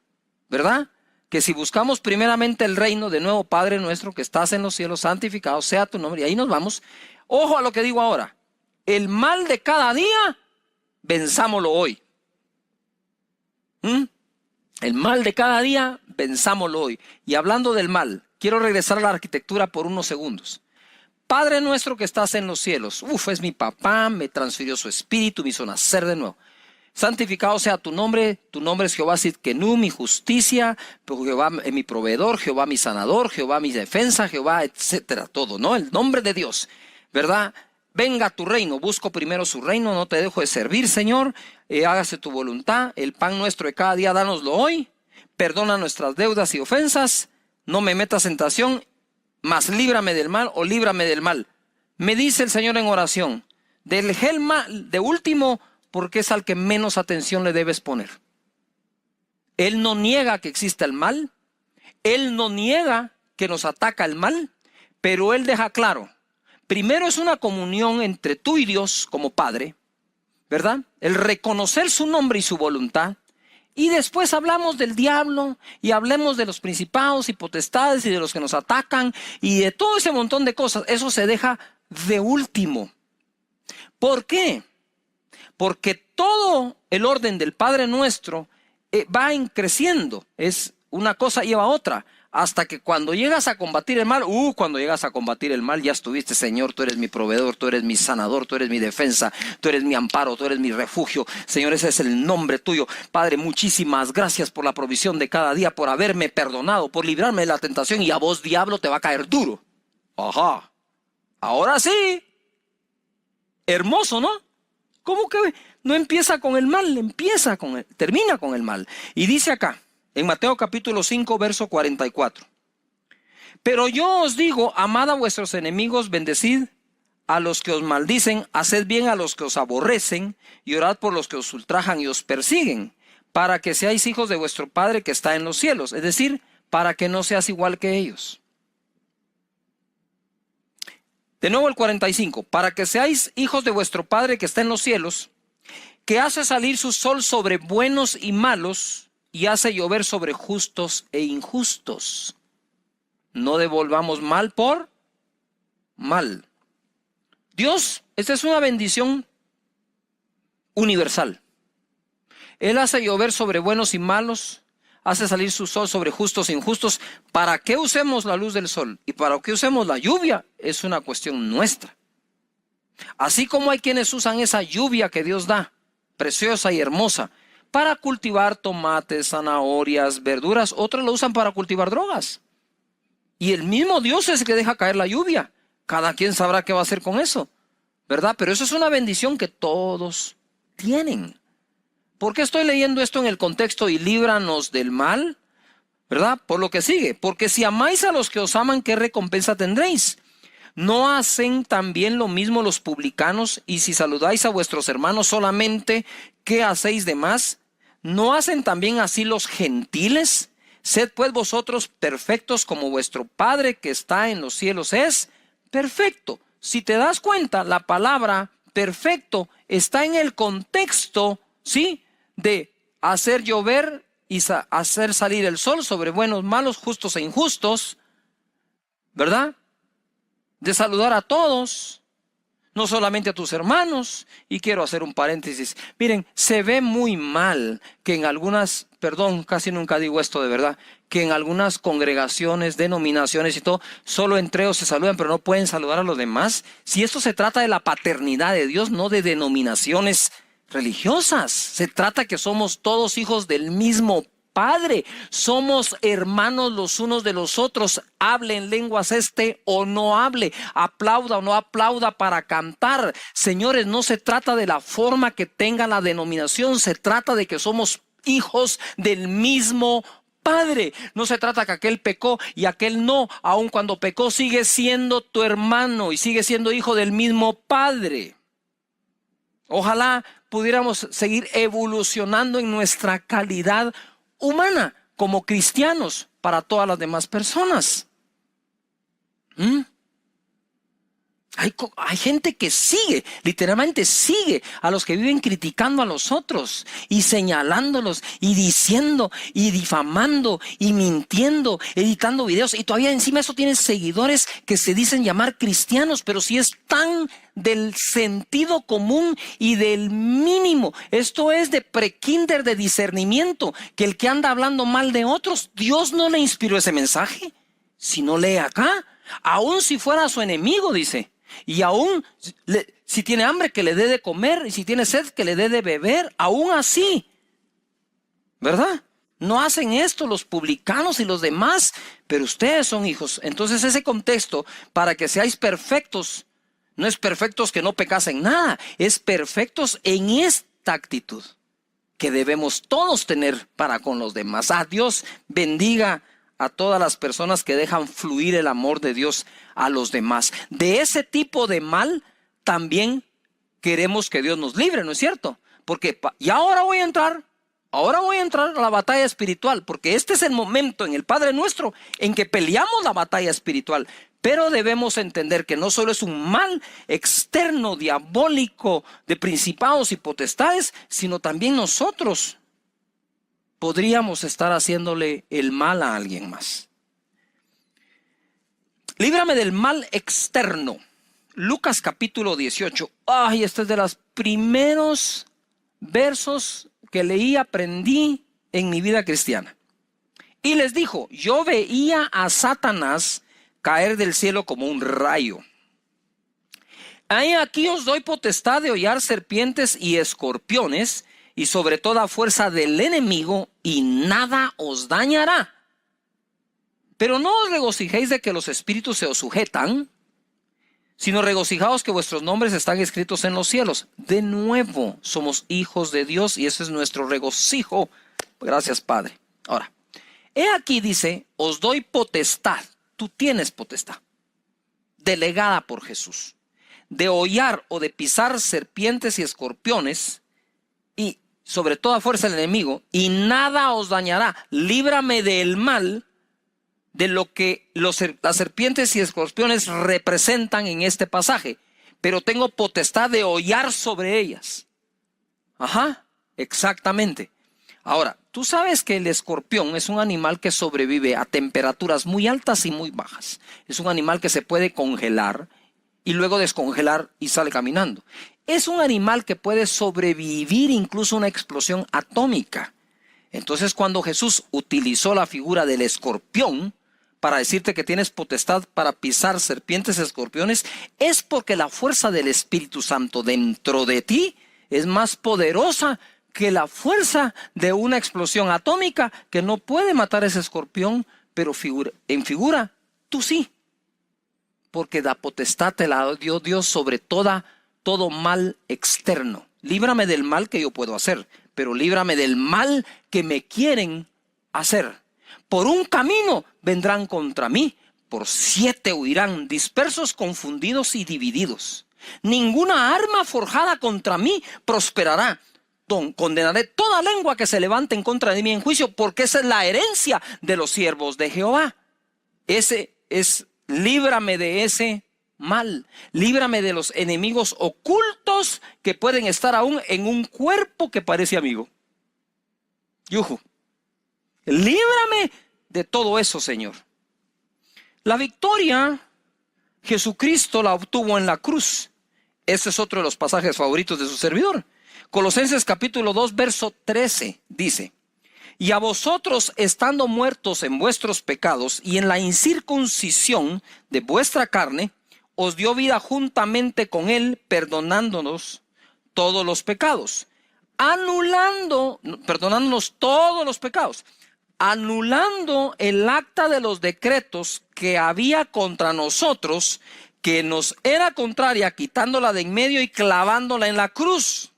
¿verdad? Que si buscamos primeramente el reino, de nuevo, Padre nuestro que estás en los cielos, santificado sea tu nombre, y ahí nos vamos. Ojo a lo que digo ahora, el mal de cada día, venzámoslo hoy. El mal de cada día, venzámoslo hoy. Y hablando del mal, quiero regresar a la arquitectura por unos segundos. Padre nuestro que estás en los cielos, es mi papá, me transfirió su espíritu, me hizo nacer de nuevo. Santificado sea tu nombre es Jehová Sidkenu, mi justicia, Jehová mi proveedor, Jehová mi sanador, Jehová mi defensa, Jehová, etcétera, todo, ¿no? El nombre de Dios, ¿verdad? Venga tu reino, busco primero su reino, no te dejo de servir, Señor, hágase tu voluntad, el pan nuestro de cada día, dánoslo hoy, perdona nuestras deudas y ofensas, no me metas en tentación, mas líbrame del mal o líbrame del mal. Me dice el Señor en oración, del mal de último, porque es al que menos atención le debes poner. Él no niega que exista el mal, Él no niega que nos ataca el mal, pero Él deja claro, primero es una comunión entre tú y Dios como Padre, ¿verdad? El reconocer su nombre y su voluntad, Y después hablamos del diablo y hablemos de los principados y potestades y de los que nos atacan y de todo ese montón de cosas. Eso se deja de último. ¿Por qué? Porque todo el orden del Padre Nuestro va creciendo. Es una cosa lleva a otra. Hasta que cuando llegas a combatir el mal, cuando llegas a combatir el mal, ya estuviste, Señor, tú eres mi proveedor, tú eres mi sanador, tú eres mi defensa, tú eres mi amparo, tú eres mi refugio. Señor, ese es el nombre tuyo. Padre, muchísimas gracias por la provisión de cada día, por haberme perdonado, por librarme de la tentación, y a vos, diablo, te va a caer duro. Ajá. Ahora sí. Hermoso, ¿no? ¿Cómo que no empieza con el mal? Termina con el mal. Y dice acá, en Mateo capítulo 5, verso 44. Pero yo os digo, amad a vuestros enemigos, bendecid a los que os maldicen, haced bien a los que os aborrecen, y orad por los que os ultrajan y os persiguen, para que seáis hijos de vuestro Padre que está en los cielos. Es decir, para que no seas igual que ellos. De nuevo el 45. Para que seáis hijos de vuestro Padre que está en los cielos, que hace salir su sol sobre buenos y malos, y hace llover sobre justos e injustos. No devolvamos mal por mal. Dios, esta es una bendición universal. Él hace llover sobre buenos y malos, hace salir su sol sobre justos e injustos. ¿Para qué usemos la luz del sol y para qué usemos la lluvia? Es una cuestión nuestra. Así como hay quienes usan esa lluvia que Dios da, preciosa y hermosa, para cultivar tomates, zanahorias, verduras, otros lo usan para cultivar drogas. Y el mismo Dios es el que deja caer la lluvia. Cada quien sabrá qué va a hacer con eso, ¿verdad? Pero eso es una bendición que todos tienen. ¿Por qué estoy leyendo esto en el contexto y líbranos del mal? ¿Verdad? Por lo que sigue. Porque si amáis a los que os aman, ¿qué recompensa tendréis? ¿No hacen también lo mismo los publicanos? Y si saludáis a vuestros hermanos solamente, ¿qué hacéis de más? ¿No hacen también así los gentiles? Sed pues vosotros perfectos como vuestro Padre que está en los cielos es perfecto. Si te das cuenta, la palabra perfecto está en el contexto, ¿sí?, de hacer llover y hacer salir el sol sobre buenos, malos, justos e injustos, ¿verdad? De saludar a todos, no solamente a tus hermanos. Y quiero hacer un paréntesis. Miren, se ve muy mal que en algunas, casi nunca digo esto de verdad, que en algunas congregaciones, denominaciones y todo, solo entre ellos se saludan, pero no pueden saludar a los demás. Si esto se trata de la paternidad de Dios, no de denominaciones religiosas. Se trata que somos todos hijos del mismo Padre, somos hermanos los unos de los otros. Hable en lenguas o no hable, aplauda o no aplauda para cantar. Señores, no se trata de la forma que tenga la denominación, se trata de que somos hijos del mismo Padre. No se trata que aquel pecó y aquel no. Aun cuando pecó, sigue siendo tu hermano y sigue siendo hijo del mismo Padre. Ojalá pudiéramos seguir evolucionando en nuestra calidad humana como cristianos para todas las demás personas. Hay gente que literalmente sigue a los que viven criticando a los otros y señalándolos y diciendo y difamando y mintiendo, editando videos, y todavía encima eso tienen seguidores que se dicen llamar cristianos, pero si es tan del sentido común y del mínimo, esto es de prekinder, de discernimiento, que el que anda hablando mal de otros, Dios no le inspiró ese mensaje. Si no lee acá, aun si fuera su enemigo, dice. Y aún si tiene hambre, que le dé de comer, y si tiene sed, que le dé de beber. Aún así, ¿verdad? No hacen esto los publicanos y los demás, pero ustedes son hijos. Entonces ese contexto, para que seáis perfectos, no es perfectos que no pecasen nada, es perfectos en esta actitud que debemos todos tener para con los demás. Dios bendiga a todas las personas que dejan fluir el amor de Dios a los demás. De ese tipo de mal también queremos que Dios nos libre, ¿no es cierto? Porque ahora voy a entrar a la batalla espiritual, porque este es el momento en el Padre Nuestro en que peleamos la batalla espiritual. Pero debemos entender que no solo es un mal externo, diabólico, de principados y potestades, sino también nosotros podríamos estar haciéndole el mal a alguien más. Líbrame del mal externo. Lucas capítulo 18. Ay, este es de los primeros versos que leí y aprendí en mi vida cristiana. Y les dijo, yo veía a Satanás caer del cielo como un rayo. Aquí os doy potestad de hollar serpientes y escorpiones y sobre toda fuerza del enemigo, y nada os dañará. Pero no os regocijéis de que los espíritus se os sujetan, sino regocijaos que vuestros nombres están escritos en los cielos. De nuevo somos hijos de Dios y ese es nuestro regocijo. Gracias, Padre. Ahora, he aquí dice, os doy potestad. Tú tienes potestad, delegada por Jesús, de hollar o de pisar serpientes y escorpiones y sobre toda fuerza del enemigo, y nada os dañará. Líbrame del mal, de lo que las serpientes y escorpiones representan en este pasaje, pero tengo potestad de hollar sobre ellas. Ajá, exactamente. Ahora, tú sabes que el escorpión es un animal que sobrevive a temperaturas muy altas y muy bajas. Es un animal que se puede congelar y luego descongelar y sale caminando. Es un animal que puede sobrevivir incluso a una explosión atómica. Entonces, cuando Jesús utilizó la figura del escorpión para decirte que tienes potestad para pisar serpientes y escorpiones, es porque la fuerza del Espíritu Santo dentro de ti es más poderosa que la fuerza de una explosión atómica que no puede matar ese escorpión, pero en figura tú sí. Porque la potestad te la dio Dios sobre todo mal externo. Líbrame del mal que yo puedo hacer, pero líbrame del mal que me quieren hacer. Por un camino vendrán contra mí, por 7 huirán, dispersos, confundidos y divididos. Ninguna arma forjada contra mí prosperará. Condenaré toda lengua que se levante en contra de mí en juicio, porque esa es la herencia de los siervos de Jehová. Líbrame de ese mal. Líbrame de los enemigos ocultos que pueden estar aún en un cuerpo que parece amigo. Yuhu. Líbrame de todo eso, Señor. La victoria Jesucristo la obtuvo en la cruz. Ese es otro de los pasajes favoritos de su servidor. Colosenses capítulo 2, verso 13 dice: y a vosotros, estando muertos en vuestros pecados y en la incircuncisión de vuestra carne, os dio vida juntamente con él, perdonándonos todos los pecados, perdonándonos todos los pecados, anulando el acta de los decretos que había contra nosotros, que nos era contraria, quitándola de en medio y clavándola en la cruz.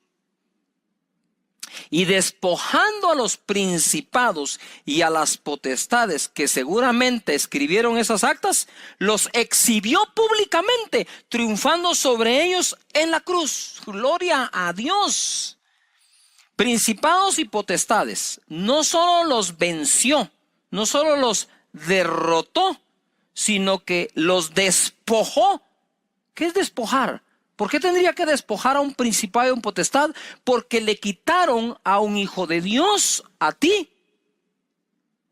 Y despojando a los principados y a las potestades que seguramente escribieron esas actas, los exhibió públicamente, triunfando sobre ellos en la cruz. Gloria a Dios. Principados y potestades, no solo los venció, no solo los derrotó, sino que los despojó. ¿Qué es despojar? ¿Por qué tendría que despojar a un principado y a un potestad? Porque le quitaron a un hijo de Dios, a ti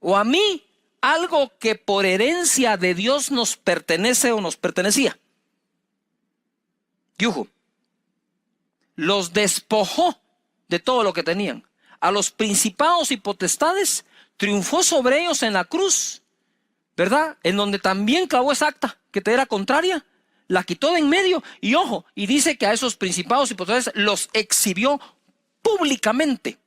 o a mí, algo que por herencia de Dios nos pertenece o nos pertenecía. Yuhu. Los despojó de todo lo que tenían. A los principados y potestades triunfó sobre ellos en la cruz, ¿verdad? En donde también clavó esa acta que te era contraria. La quitó de en medio y ojo, y dice que a esos principados y potestades los exhibió públicamente.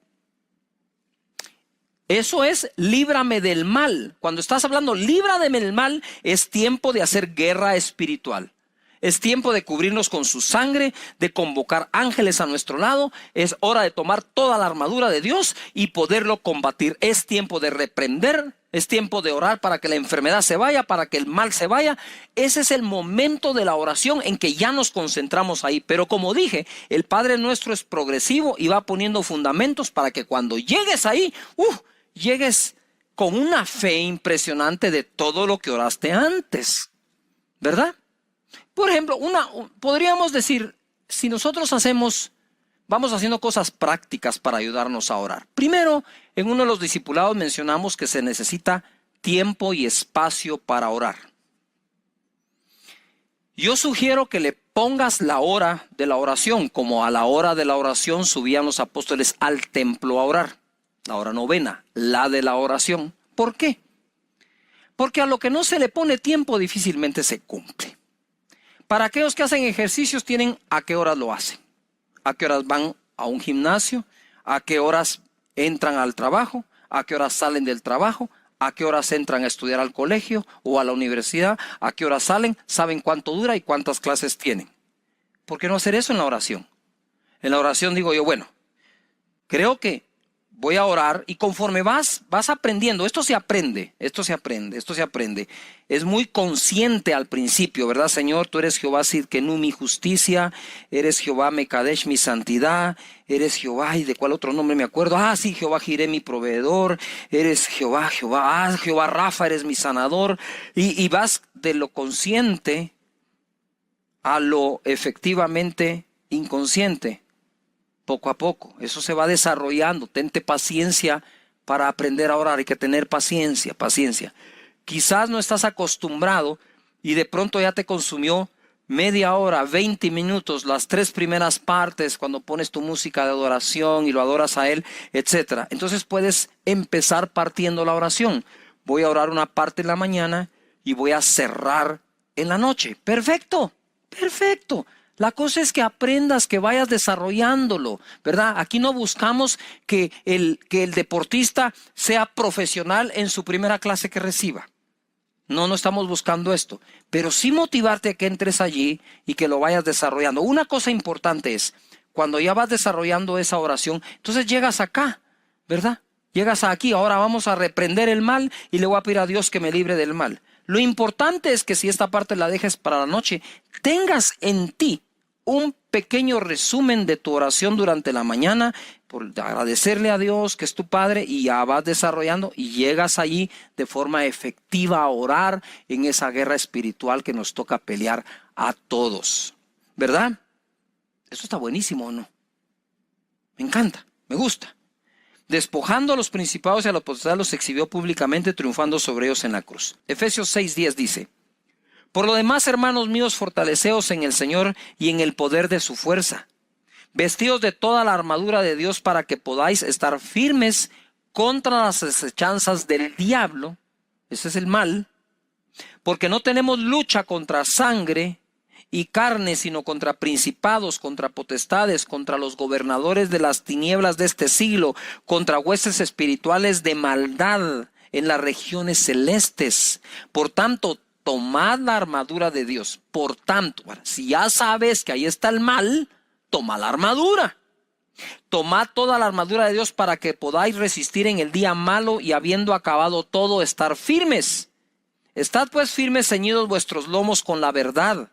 Eso es líbrame del mal. Cuando estás hablando líbrame del mal, es tiempo de hacer guerra espiritual. Es tiempo de cubrirnos con su sangre, de convocar ángeles a nuestro lado. Es hora de tomar toda la armadura de Dios y poderlo combatir. Es tiempo de reprender. Es tiempo de orar para que la enfermedad se vaya, para que el mal se vaya. Ese es el momento de la oración en que ya nos concentramos ahí. Pero como dije, el Padre nuestro es progresivo y va poniendo fundamentos para que cuando llegues ahí, llegues con una fe impresionante de todo lo que oraste antes. ¿Verdad? Por ejemplo, podríamos decir, si nosotros hacemos vamos haciendo cosas prácticas para ayudarnos a orar. Primero, en uno de los discipulados mencionamos que se necesita tiempo y espacio para orar. Yo sugiero que le pongas la hora de la oración, como a la hora de la oración subían los apóstoles al templo a orar. La hora novena, la de la oración. ¿Por qué? Porque a lo que no se le pone tiempo difícilmente se cumple. Para aquellos que hacen ejercicios tienen a qué horas lo hacen. A qué horas van a un gimnasio, a qué horas entran al trabajo, a qué horas salen del trabajo, a qué horas entran a estudiar al colegio o a la universidad, a qué horas salen, saben cuánto dura y cuántas clases tienen. ¿Por qué no hacer eso en la oración? En la oración digo yo, bueno, creo que voy a orar y conforme vas aprendiendo, esto se aprende. Es muy consciente al principio, ¿verdad, Señor? Tú eres Jehová Sidkenu, mi justicia, eres Jehová Mekadesh, mi santidad, eres Jehová, ¿y de cuál otro nombre me acuerdo? Sí, Jehová Jireh, mi proveedor, eres Jehová Rafa, eres mi sanador. Y vas de lo consciente a lo efectivamente inconsciente. Poco a poco, eso se va desarrollando. Tente paciencia para aprender a orar. Hay que tener paciencia. Quizás no estás acostumbrado y de pronto ya te consumió media hora, 20 minutos, las 3 primeras partes cuando pones tu música de adoración y lo adoras a Él, etc. Entonces puedes empezar partiendo la oración. Voy a orar una parte en la mañana y voy a cerrar en la noche. Perfecto. La cosa es que aprendas, que vayas desarrollándolo, ¿verdad? Aquí no buscamos que el deportista sea profesional en su primera clase que reciba. No estamos buscando esto. Pero sí motivarte a que entres allí y que lo vayas desarrollando. Una cosa importante es, cuando ya vas desarrollando esa oración, entonces llegas acá, ¿verdad? Llegas aquí, ahora vamos a reprender el mal y le voy a pedir a Dios que me libre del mal. Lo importante es que si esta parte la dejes para la noche, tengas en ti un pequeño resumen de tu oración durante la mañana, por agradecerle a Dios que es tu Padre, y ya vas desarrollando y llegas allí de forma efectiva a orar en esa guerra espiritual que nos toca pelear a todos, ¿verdad? Eso está buenísimo, ¿o no? Me encanta, me gusta. Despojando a los principados y a los potestades los exhibió públicamente, triunfando sobre ellos en la cruz. Efesios 6:10 dice: por lo demás, hermanos míos, fortaleceos en el Señor y en el poder de su fuerza. Vestidos de toda la armadura de Dios para que podáis estar firmes contra las acechanzas del diablo. Ese es el mal. Porque no tenemos lucha contra sangre y carne, sino contra principados, contra potestades, contra los gobernadores de las tinieblas de este siglo, contra huestes espirituales de maldad en las regiones celestes. Por tanto, tomad la armadura de Dios. Por tanto, si ya sabes que ahí está el mal, toma la armadura. Tomad toda la armadura de Dios para que podáis resistir en el día malo y habiendo acabado todo, estar firmes. Estad pues firmes, ceñidos vuestros lomos con la verdad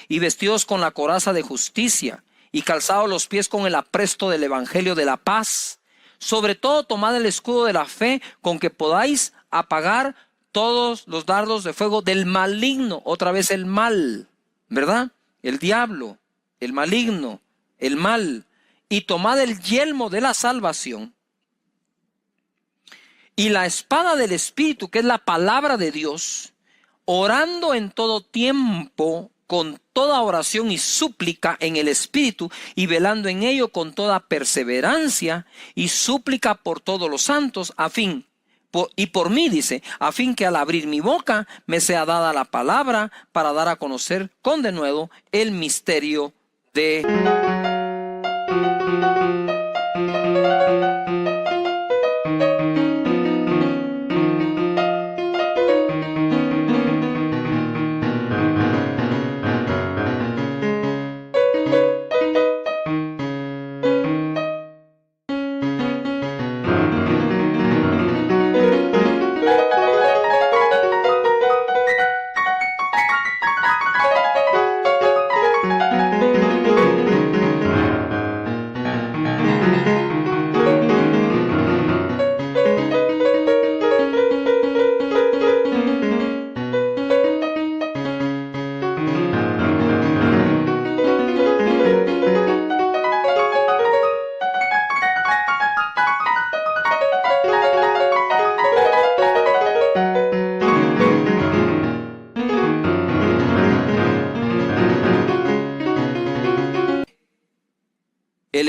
y vestidos con la coraza de justicia y calzados los pies con el apresto del evangelio de la paz. Sobre todo tomad el escudo de la fe con que podáis apagar todos los dardos de fuego del maligno. Otra vez el mal, ¿verdad? El diablo, el maligno, el mal. Y tomad el yelmo de la salvación y la espada del Espíritu, que es la palabra de Dios, orando en todo tiempo con toda oración y súplica en el Espíritu, y velando en ello con toda perseverancia y súplica por todos los santos, y por mí, dice, a fin que al abrir mi boca me sea dada la palabra para dar a conocer con denuedo el misterio de...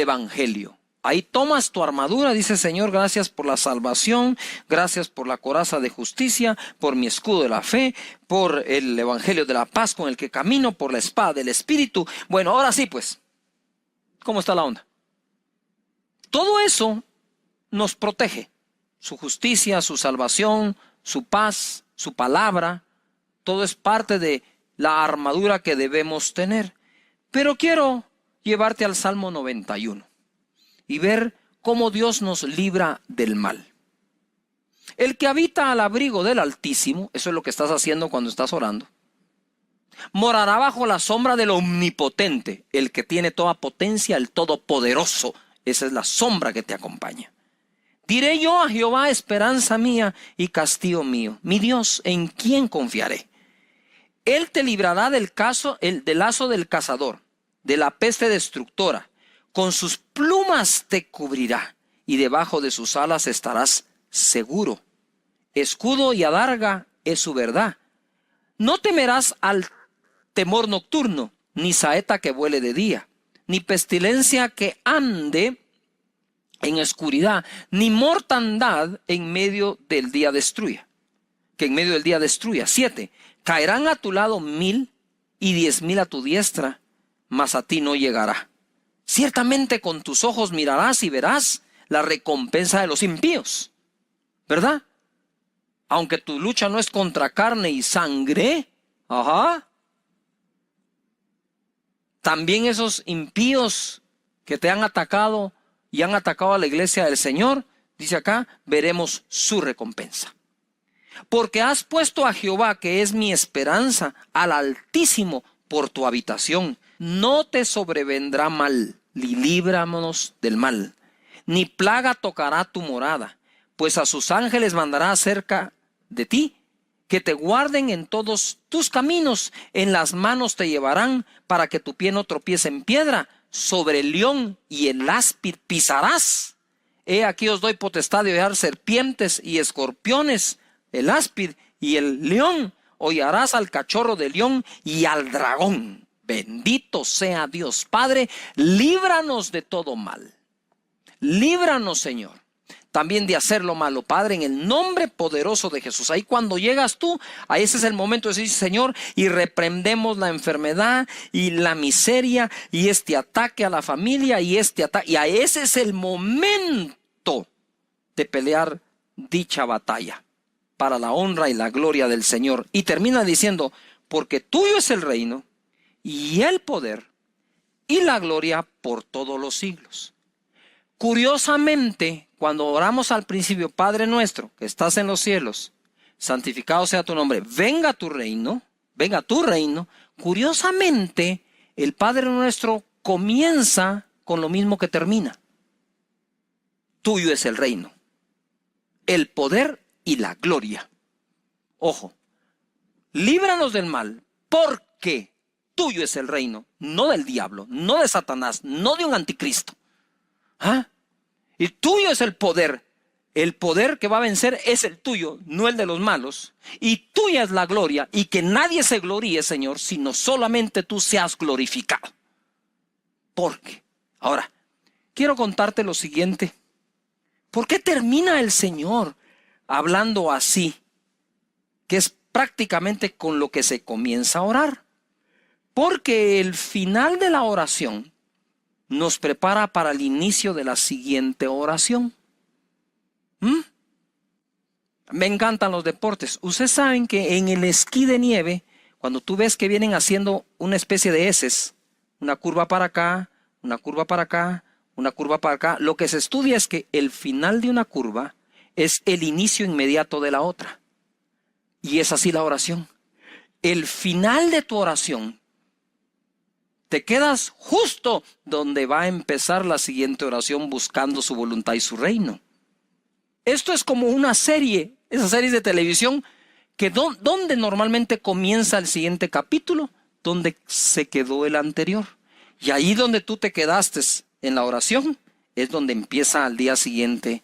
evangelio. Ahí tomas tu armadura, dice Señor, gracias por la salvación, gracias por la coraza de justicia, por mi escudo de la fe, por el evangelio de la paz con el que camino, por la espada del Espíritu. Bueno, ahora sí pues, ¿cómo está la onda? Todo eso nos protege. Su justicia, su salvación, su paz, su palabra, todo es parte de la armadura que debemos tener. Pero quiero llevarte al Salmo 91 y ver cómo Dios nos libra del mal. El que habita al abrigo del Altísimo, eso es lo que estás haciendo cuando estás orando, morará bajo la sombra del Omnipotente, el que tiene toda potencia, el Todopoderoso. Esa es la sombra que te acompaña. Diré yo a Jehová, esperanza mía y castillo mío, mi Dios, ¿en quién confiaré? Él te librará del lazo del cazador, de la peste destructora. Con sus plumas te cubrirá y debajo de sus alas estarás seguro. Escudo y adarga es su verdad. No temerás al temor nocturno, ni saeta que vuele de día, ni pestilencia que ande en oscuridad, ni mortandad en medio del día destruya. 7. Caerán a tu lado 1000 y 10,000 a tu diestra, mas a ti no llegará. Ciertamente con tus ojos mirarás y verás la recompensa de los impíos, ¿verdad? Aunque tu lucha no es contra carne y sangre, también esos impíos que te han atacado y han atacado a la iglesia del Señor, dice acá, veremos su recompensa. Porque has puesto a Jehová, que es mi esperanza, al Altísimo por tu habitación. No te sobrevendrá mal, ni líbranos del mal, ni plaga tocará tu morada, pues a sus ángeles mandará cerca de ti, que te guarden en todos tus caminos, en las manos te llevarán, para que tu pie no tropiece en piedra. Sobre el león y el áspid pisarás. He aquí os doy potestad de hollar serpientes y escorpiones, el áspid y el león. Hollarás al cachorro del león y al dragón. Bendito sea Dios. Padre, líbranos de todo mal. Líbranos, Señor, también de hacer lo malo, Padre, en el nombre poderoso de Jesús. Ahí cuando llegas tú, ahí ese es el momento de decir, Señor, y reprendemos la enfermedad y la miseria y este ataque a la familia y este ataque. Y a ese es el momento de pelear dicha batalla para la honra y la gloria del Señor. Y termina diciendo, porque tuyo es el reino y el poder y la gloria por todos los siglos. Curiosamente, cuando oramos al principio, Padre nuestro, que estás en los cielos, santificado sea tu nombre, venga tu reino, curiosamente, el Padre nuestro comienza con lo mismo que termina. Tuyo es el reino, el poder y la gloria. Ojo, líbranos del mal, porque tuyo es el reino, no del diablo, no de Satanás, no de un anticristo. Y tuyo es el poder que va a vencer es el tuyo, no el de los malos. Y tuya es la gloria, y que nadie se gloríe, Señor, sino solamente tú seas glorificado. Porque, ahora, quiero contarte lo siguiente. ¿Por qué termina el Señor hablando así? Que es prácticamente con lo que se comienza a orar. Porque el final de la oración nos prepara para el inicio de la siguiente oración. Me encantan los deportes. Ustedes saben que en el esquí de nieve, cuando tú ves que vienen haciendo una especie de heces, una curva para acá, una curva para acá, una curva para acá, lo que se estudia es que el final de una curva es el inicio inmediato de la otra. Y es así la oración. El final de tu oración, te quedas justo donde va a empezar la siguiente oración, buscando su voluntad y su reino. Esto es como una serie, esas series de televisión, que donde normalmente comienza el siguiente capítulo, donde se quedó el anterior. Y ahí donde tú te quedaste en la oración, es donde empieza al día siguiente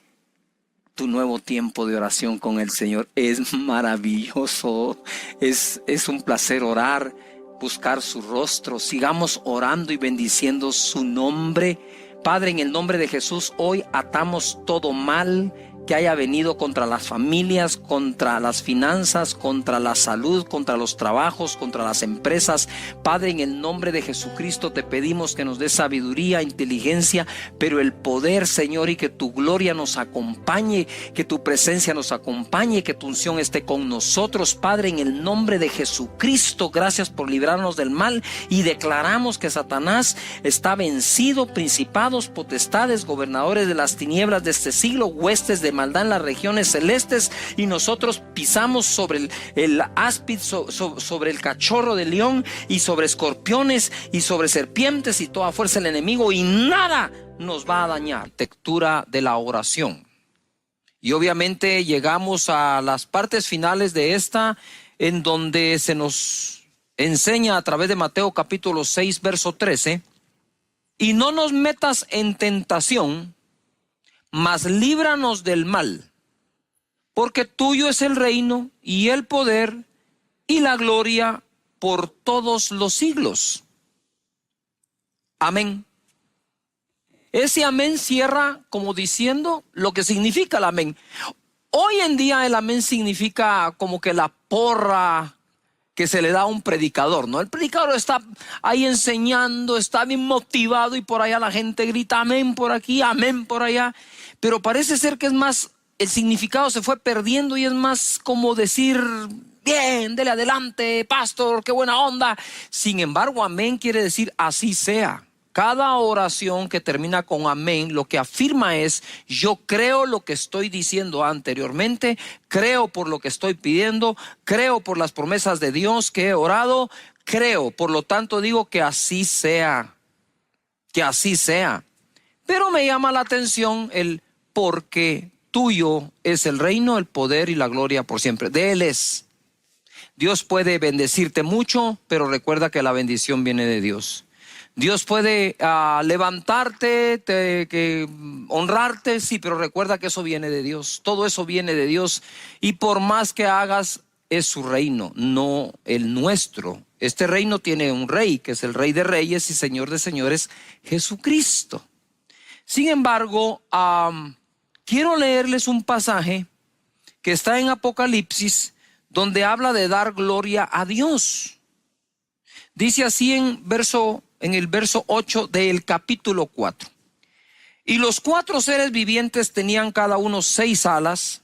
tu nuevo tiempo de oración con el Señor. Es maravilloso, es un placer orar, buscar su rostro. Sigamos orando y bendiciendo su nombre, Padre, en el nombre de Jesús, hoy atamos todo mal que haya venido contra las familias, contra las finanzas, contra la salud, contra los trabajos, contra las empresas. Padre, en el nombre de Jesucristo te pedimos que nos des sabiduría, inteligencia, pero el poder, Señor, y que tu gloria nos acompañe, que tu presencia nos acompañe, que tu unción esté con nosotros. Padre, en el nombre de Jesucristo, gracias por librarnos del mal, y declaramos que Satanás está vencido, principados, potestades, gobernadores de las tinieblas de este siglo, huestes de maldad en las regiones celestes, y nosotros pisamos sobre el áspid, sobre el cachorro de león, y sobre escorpiones y sobre serpientes y toda fuerza del enemigo, y nada nos va a dañar. Lectura de la oración. Y obviamente llegamos a las partes finales de esta, en donde se nos enseña a través de Mateo capítulo 6 verso 13: y no nos metas en tentación, mas líbranos del mal, porque tuyo es el reino y el poder y la gloria por todos los siglos. Amén. Ese amén cierra como diciendo lo que significa el amén. Hoy en día el amén significa como que la porra que se le da a un predicador, ¿no? El predicador está ahí enseñando, está bien motivado, y por allá la gente grita amén por aquí, amén por allá. Pero parece ser que es más, el significado se fue perdiendo, y es más como decir: bien, dele adelante, pastor, qué buena onda. Sin embargo, amén quiere decir así sea. Cada oración que termina con amén, lo que afirma es: yo creo lo que estoy diciendo anteriormente, creo por lo que estoy pidiendo, creo por las promesas de Dios que he orado, creo, por lo tanto digo que así sea, que así sea. Pero me llama la atención el porque tuyo es el reino, el poder y la gloria por siempre. De Él es. Dios puede bendecirte mucho, pero recuerda que la bendición viene de Dios. Dios puede levantarte, honrarte, sí, pero recuerda que eso viene de Dios. Todo eso viene de Dios, y por más que hagas, es su reino, no el nuestro. Este reino tiene un rey, que es el Rey de Reyes y Señor de Señores, Jesucristo. Sin embargo, quiero leerles un pasaje que está en Apocalipsis, donde habla de dar gloria a Dios. Dice así en el verso 8 del capítulo 4: y los 4 seres vivientes tenían cada uno 6 alas,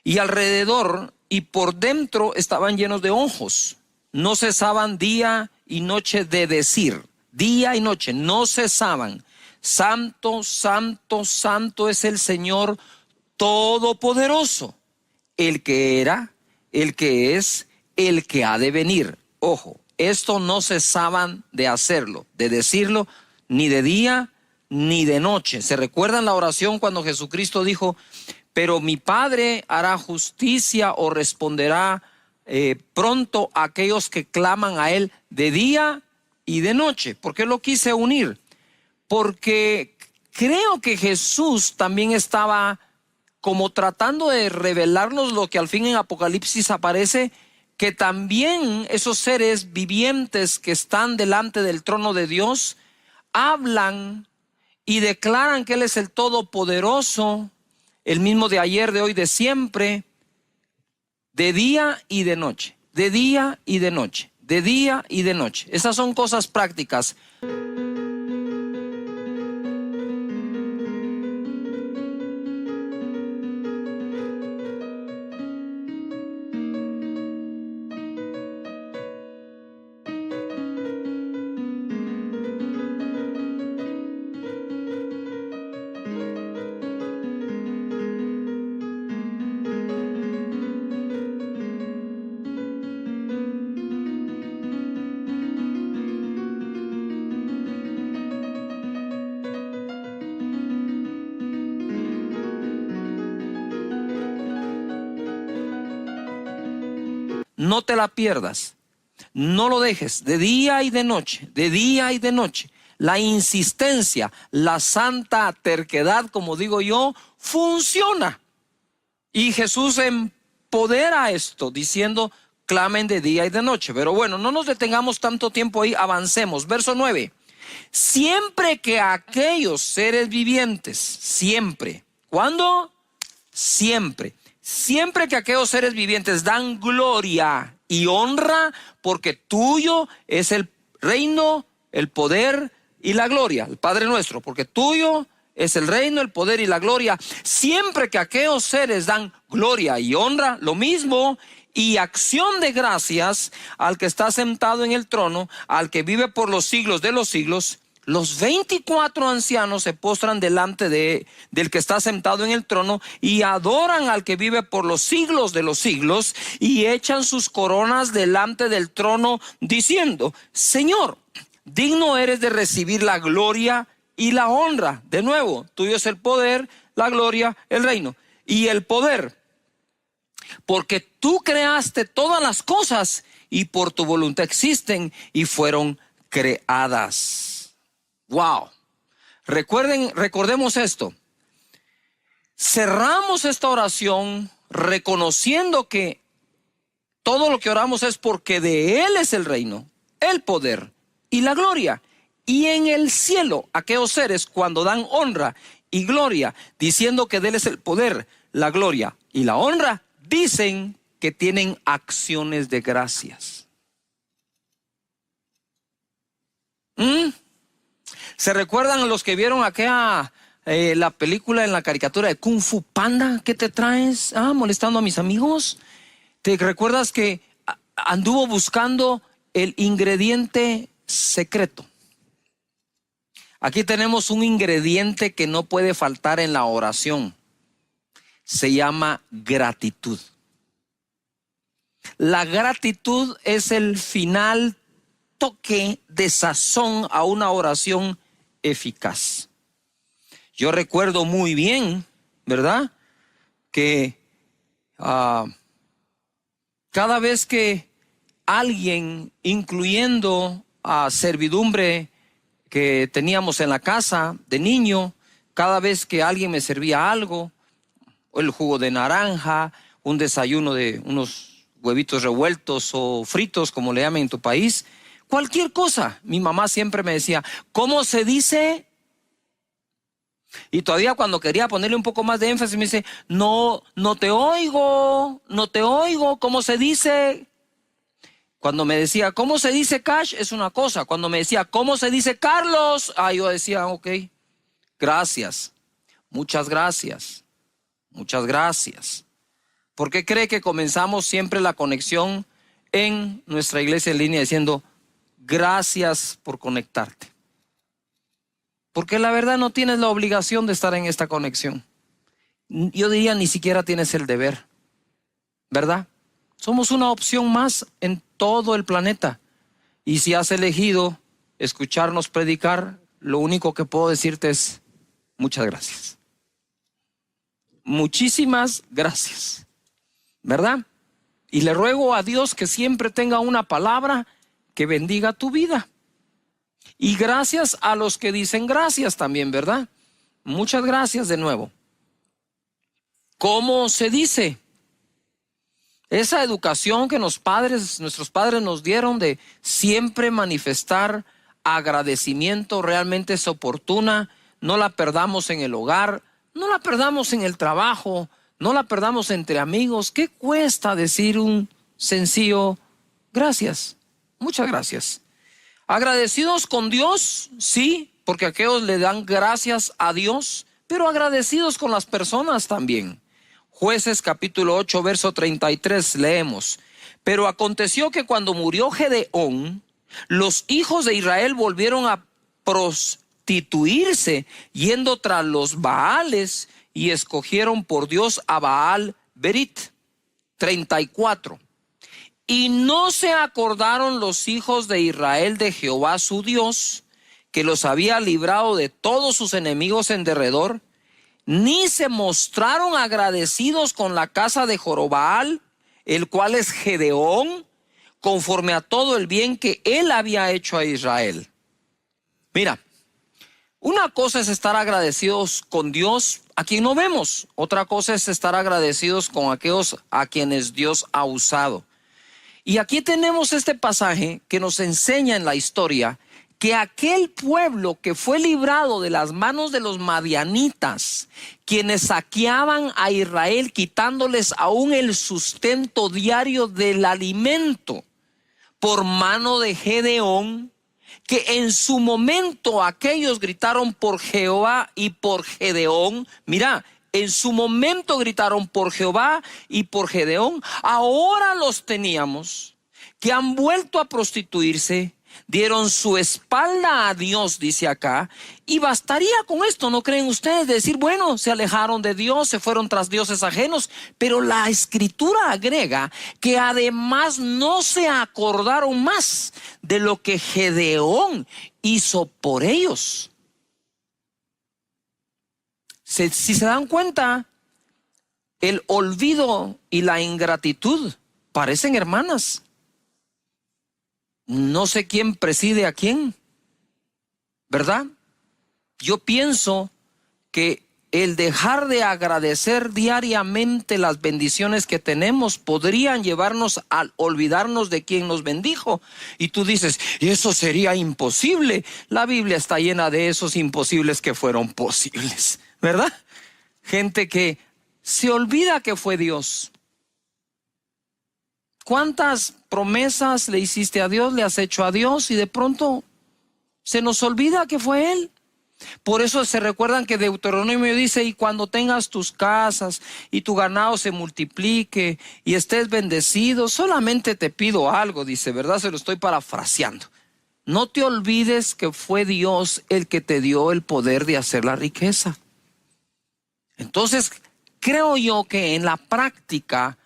y alrededor y por dentro estaban llenos de ojos. No cesaban día y noche de decir, día y noche, no cesaban: santo, santo, santo es el Señor Todopoderoso, el que era, el que es, el que ha de venir. Ojo, esto no cesaban de hacerlo, de decirlo, ni de día ni de noche. ¿Se recuerdan la oración cuando Jesucristo dijo: pero mi Padre hará justicia o responderá pronto a aquellos que claman a Él de día y de noche? ¿Por qué lo quise unir? Porque creo que Jesús también estaba como tratando de revelarnos lo que al fin en Apocalipsis aparece, que también esos seres vivientes que están delante del trono de Dios hablan y declaran que Él es el Todopoderoso, el mismo de ayer, de hoy, de siempre, de día y de noche, de día y de noche, de día y de noche. Esas son cosas prácticas. No te la pierdas, no lo dejes, de día y de noche, de día y de noche. La insistencia, la santa terquedad, como digo yo, funciona. Y Jesús empodera esto diciendo: clamen de día y de noche. Pero bueno, no nos detengamos tanto tiempo ahí, avancemos. Verso 9: siempre que aquellos seres vivientes, siempre, ¿cuándo? Siempre. Siempre que aquellos seres vivientes dan gloria y honra, porque tuyo es el reino, el poder y la gloria. El Padre nuestro, porque tuyo es el reino, el poder y la gloria. Siempre que aquellos seres dan gloria y honra, lo mismo, y acción de gracias al que está sentado en el trono, al que vive por los siglos de los siglos. Los 24 ancianos se postran delante del que está sentado en el trono y adoran al que vive por los siglos de los siglos y echan sus coronas delante del trono diciendo: Señor, digno eres de recibir la gloria y la honra. De nuevo, tuyo es el poder, la gloria, el reino y el poder. Porque tú creaste todas las cosas y por tu voluntad existen y fueron creadas. Wow. Recordemos esto. Cerramos esta oración reconociendo que todo lo que oramos es porque de Él es el reino, el poder y la gloria. Y en el cielo, aquellos seres cuando dan honra y gloria, diciendo que de Él es el poder, la gloria y la honra, dicen que tienen acciones de gracias. ¿Se recuerdan los que vieron aquella la película en la caricatura de Kung Fu Panda? ¿Qué te traes? Molestando a mis amigos. ¿Te recuerdas que anduvo buscando el ingrediente secreto? Aquí tenemos un ingrediente que no puede faltar en la oración. Se llama gratitud. La gratitud es el final toque de sazón a una oración eficaz. Yo recuerdo muy bien, ¿verdad?, que cada vez que alguien, incluyendo a servidumbre que teníamos en la casa de niño, cada vez que alguien me servía algo, el jugo de naranja, un desayuno de unos huevitos revueltos o fritos, como le llaman en tu país, cualquier cosa, mi mamá siempre me decía: ¿cómo se dice? Y todavía cuando quería ponerle un poco más de énfasis me dice: no te oigo, ¿cómo se dice? Cuando me decía ¿cómo se dice cash? Es una cosa. Cuando me decía ¿cómo se dice Carlos? Yo decía: ok, gracias, muchas gracias. Muchas gracias. ¿Por qué cree que comenzamos siempre la conexión en nuestra iglesia en línea diciendo gracias por conectarte? Porque la verdad no tienes la obligación de estar en esta conexión. Yo diría ni siquiera tienes el deber, ¿verdad? Somos una opción más en todo el planeta. Y si has elegido escucharnos predicar, lo único que puedo decirte es muchas gracias. Muchísimas gracias, ¿verdad? Y le ruego a Dios que siempre tenga una palabra que bendiga tu vida. Y gracias a los que dicen gracias también, ¿verdad? Muchas gracias de nuevo. ¿Cómo se dice? Esa educación que nuestros padres nos dieron de siempre manifestar agradecimiento realmente es oportuna. No la perdamos en el hogar. No la perdamos en el trabajo, no la perdamos entre amigos. ¿Qué cuesta decir un sencillo gracias? Muchas gracias. Agradecidos con Dios, sí, porque aquellos le dan gracias a Dios, pero agradecidos con las personas también. Jueces capítulo 8, verso 33, leemos: pero aconteció que cuando murió Gedeón, los hijos de Israel volvieron a prostituirse yendo tras los Baales y escogieron por Dios a Baal Berit. 34. Y no se acordaron los hijos de Israel de Jehová su Dios, que los había librado de todos sus enemigos en derredor, ni se mostraron agradecidos con la casa de Jorobaal, el cual es Gedeón, conforme a todo el bien que él había hecho a Israel. Mira, una cosa es estar agradecidos con Dios a quien no vemos. Otra cosa es estar agradecidos con aquellos a quienes Dios ha usado. Y aquí tenemos este pasaje que nos enseña en la historia que aquel pueblo que fue librado de las manos de los madianitas, quienes saqueaban a Israel, quitándoles aún el sustento diario del alimento, por mano de Gedeón, que en su momento aquellos gritaron por Jehová y por Gedeón. Mira, en su momento gritaron por Jehová y por Gedeón. Ahora los teníamos, que han vuelto a prostituirse, dieron su espalda a Dios, dice acá, y bastaría con esto, ¿no creen ustedes? De decir, bueno, se alejaron de Dios, se fueron tras dioses ajenos, pero la Escritura agrega que además no se acordaron más de lo que Gedeón hizo por ellos. Si se dan cuenta, el olvido y la ingratitud parecen hermanas. No sé quién preside a quién, ¿verdad? Yo pienso que el dejar de agradecer diariamente las bendiciones que tenemos podrían llevarnos a olvidarnos de quien nos bendijo. Y tú dices, eso sería imposible. La Biblia está llena de esos imposibles que fueron posibles, ¿verdad? Gente que se olvida que fue Dios. ¿Cuántas promesas le hiciste a Dios, le has hecho a Dios y de pronto se nos olvida que fue Él? Por eso se recuerdan que Deuteronomio dice, y cuando tengas tus casas y tu ganado se multiplique y estés bendecido, solamente te pido algo, dice, ¿verdad? Se lo estoy parafraseando. No te olvides que fue Dios el que te dio el poder de hacer la riqueza. Entonces, creo yo que en la práctica,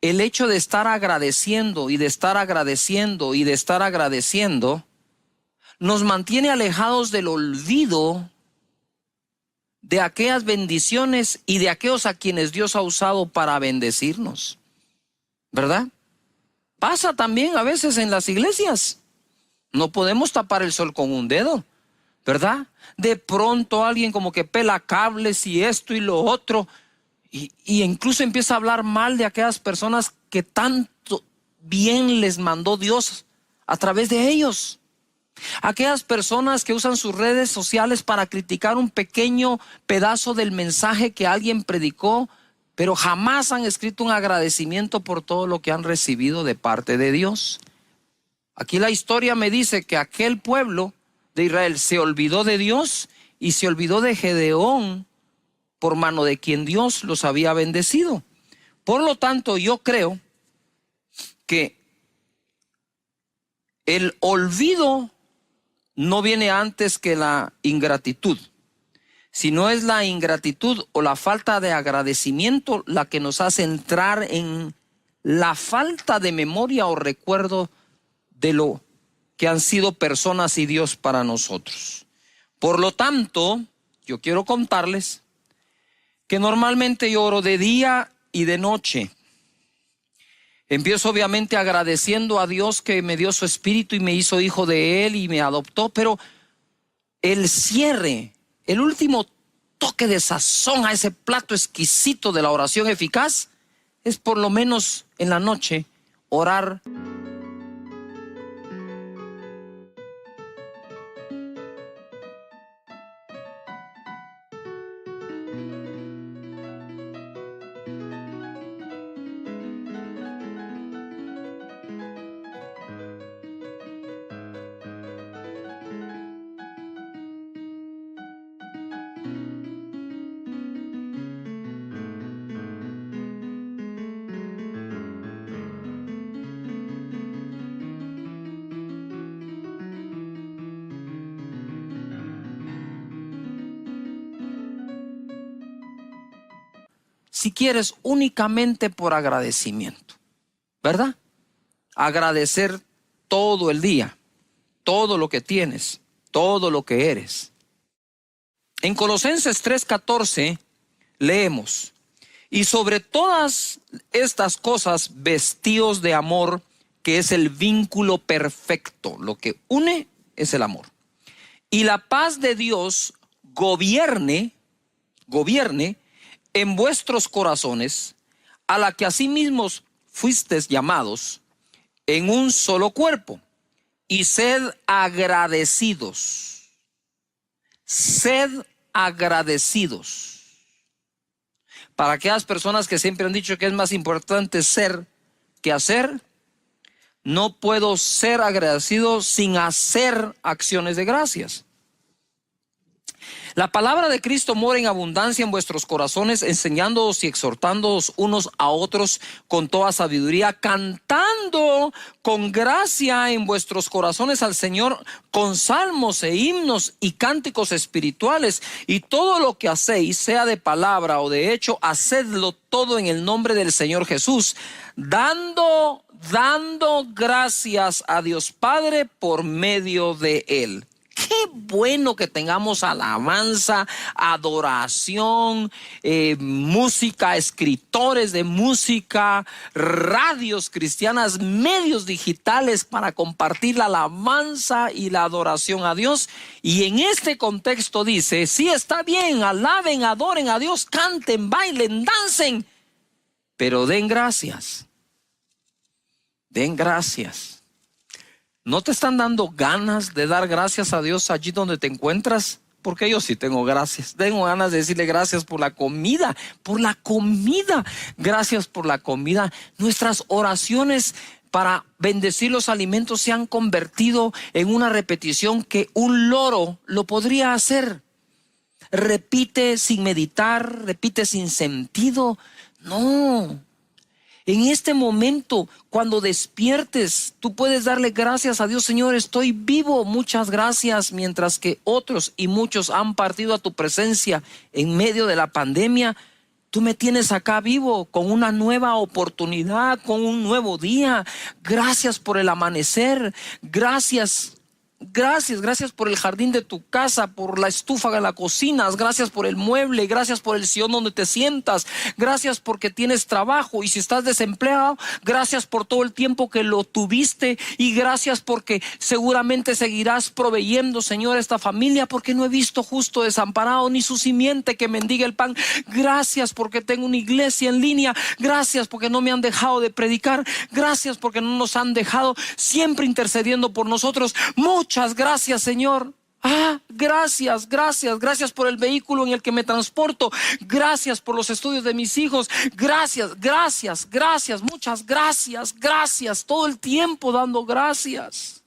el hecho de estar agradeciendo y de estar agradeciendo y de estar agradeciendo nos mantiene alejados del olvido de aquellas bendiciones y de aquellos a quienes Dios ha usado para bendecirnos, ¿verdad? Pasa también a veces en las iglesias. No podemos tapar el sol con un dedo, ¿verdad? De pronto alguien como que pela cables y esto y lo otro. Y incluso empieza a hablar mal de aquellas personas que tanto bien les mandó Dios a través de ellos. Aquellas personas que usan sus redes sociales para criticar un pequeño pedazo del mensaje que alguien predicó, pero jamás han escrito un agradecimiento por todo lo que han recibido de parte de Dios. Aquí la historia me dice que aquel pueblo de Israel se olvidó de Dios y se olvidó de Gedeón, por mano de quien Dios los había bendecido. Por lo tanto, yo creo que el olvido no viene antes que la ingratitud, sino es la ingratitud o la falta de agradecimiento la que nos hace entrar en la falta de memoria o recuerdo de lo que han sido personas y Dios para nosotros. Por lo tanto, yo quiero contarles que normalmente yo oro de día y de noche. Empiezo obviamente agradeciendo a Dios que me dio su espíritu y me hizo hijo de Él y me adoptó, pero el cierre, el último toque de sazón a ese plato exquisito de la oración eficaz es por lo menos en la noche orar. Si quieres, únicamente por agradecimiento, ¿verdad? Agradecer todo el día, todo lo que tienes, todo lo que eres. En Colosenses 3:14 leemos, y sobre todas estas cosas vestíos de amor, que es el vínculo perfecto. Lo que une es el amor. Y la paz de Dios gobierne en vuestros corazones, a la que asimismo fuisteis llamados en un solo cuerpo, y sed agradecidos. Sed agradecidos. Para aquellas personas que siempre han dicho que es más importante ser que hacer, no puedo ser agradecido sin hacer acciones de gracias. La palabra de Cristo mora en abundancia en vuestros corazones, enseñándoos y exhortándoos unos a otros con toda sabiduría, cantando con gracia en vuestros corazones al Señor con salmos e himnos y cánticos espirituales. Y todo lo que hacéis, sea de palabra o de hecho, hacedlo todo en el nombre del Señor Jesús, dando gracias a Dios Padre por medio de Él. Qué bueno que tengamos alabanza, adoración, música, escritores de música, radios cristianas, medios digitales para compartir la alabanza y la adoración a Dios. Y en este contexto dice, sí, está bien, alaben, adoren a Dios, canten, bailen, dancen, pero den gracias. Den gracias. ¿No te están dando ganas de dar gracias a Dios allí donde te encuentras? Porque yo sí tengo gracias. Tengo ganas de decirle gracias por la comida, Gracias por la comida. Nuestras oraciones para bendecir los alimentos se han convertido en una repetición que un loro lo podría hacer. Repite sin meditar, repite sin sentido. No. En este momento, cuando despiertes, tú puedes darle gracias a Dios. Señor, estoy vivo, muchas gracias. Mientras que otros y muchos han partido a tu presencia en medio de la pandemia, tú me tienes acá vivo con una nueva oportunidad, con un nuevo día. Gracias por el amanecer, gracias por el jardín de tu casa, por la estufa de la cocina, gracias por el mueble, gracias por el sillón donde te sientas, gracias porque tienes trabajo, y si estás desempleado, gracias por todo el tiempo que lo tuviste, y gracias porque seguramente seguirás proveyendo, Señor, a esta familia, porque no he visto justo desamparado ni su simiente que mendiga el pan. Gracias porque tengo una iglesia en línea, gracias porque no me han dejado de predicar, gracias porque no nos han dejado, siempre intercediendo por nosotros. Muchas gracias, Señor. Gracias por el vehículo en el que me transporto. Gracias por los estudios de mis hijos. Gracias, muchas gracias. Todo el tiempo dando gracias.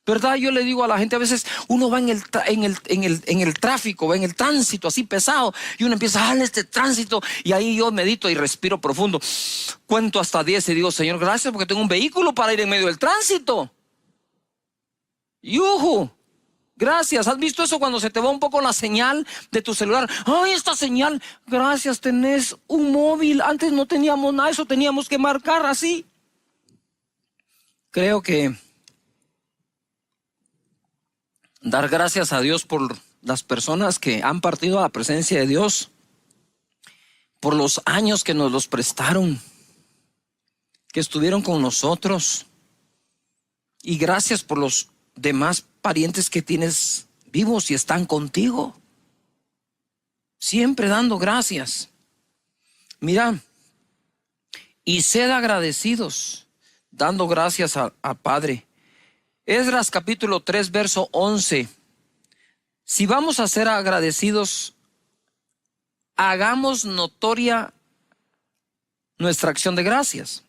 ¿Verdad? Yo le digo a la gente, a veces uno va en el tráfico, va en el tránsito así pesado, y uno empieza en este tránsito, y ahí yo medito y respiro profundo. Cuento hasta 10 y digo, Señor, gracias porque tengo un vehículo para ir en medio del tránsito. ¡Yuhu! Gracias. ¿Has visto eso cuando se te va un poco la señal de tu celular? ¡Ay, esta señal! Gracias, tenés un móvil. Antes no teníamos nada, eso teníamos que marcar así. Creo que dar gracias a Dios por las personas que han partido a la presencia de Dios, por los años que nos los prestaron, que estuvieron con nosotros, y gracias por los demás parientes que tienes vivos y están contigo. Siempre dando gracias. Mira, y sed agradecidos, dando gracias a Padre. Esdras capítulo 3 verso 11. Si vamos a ser agradecidos, hagamos notoria nuestra acción de gracias.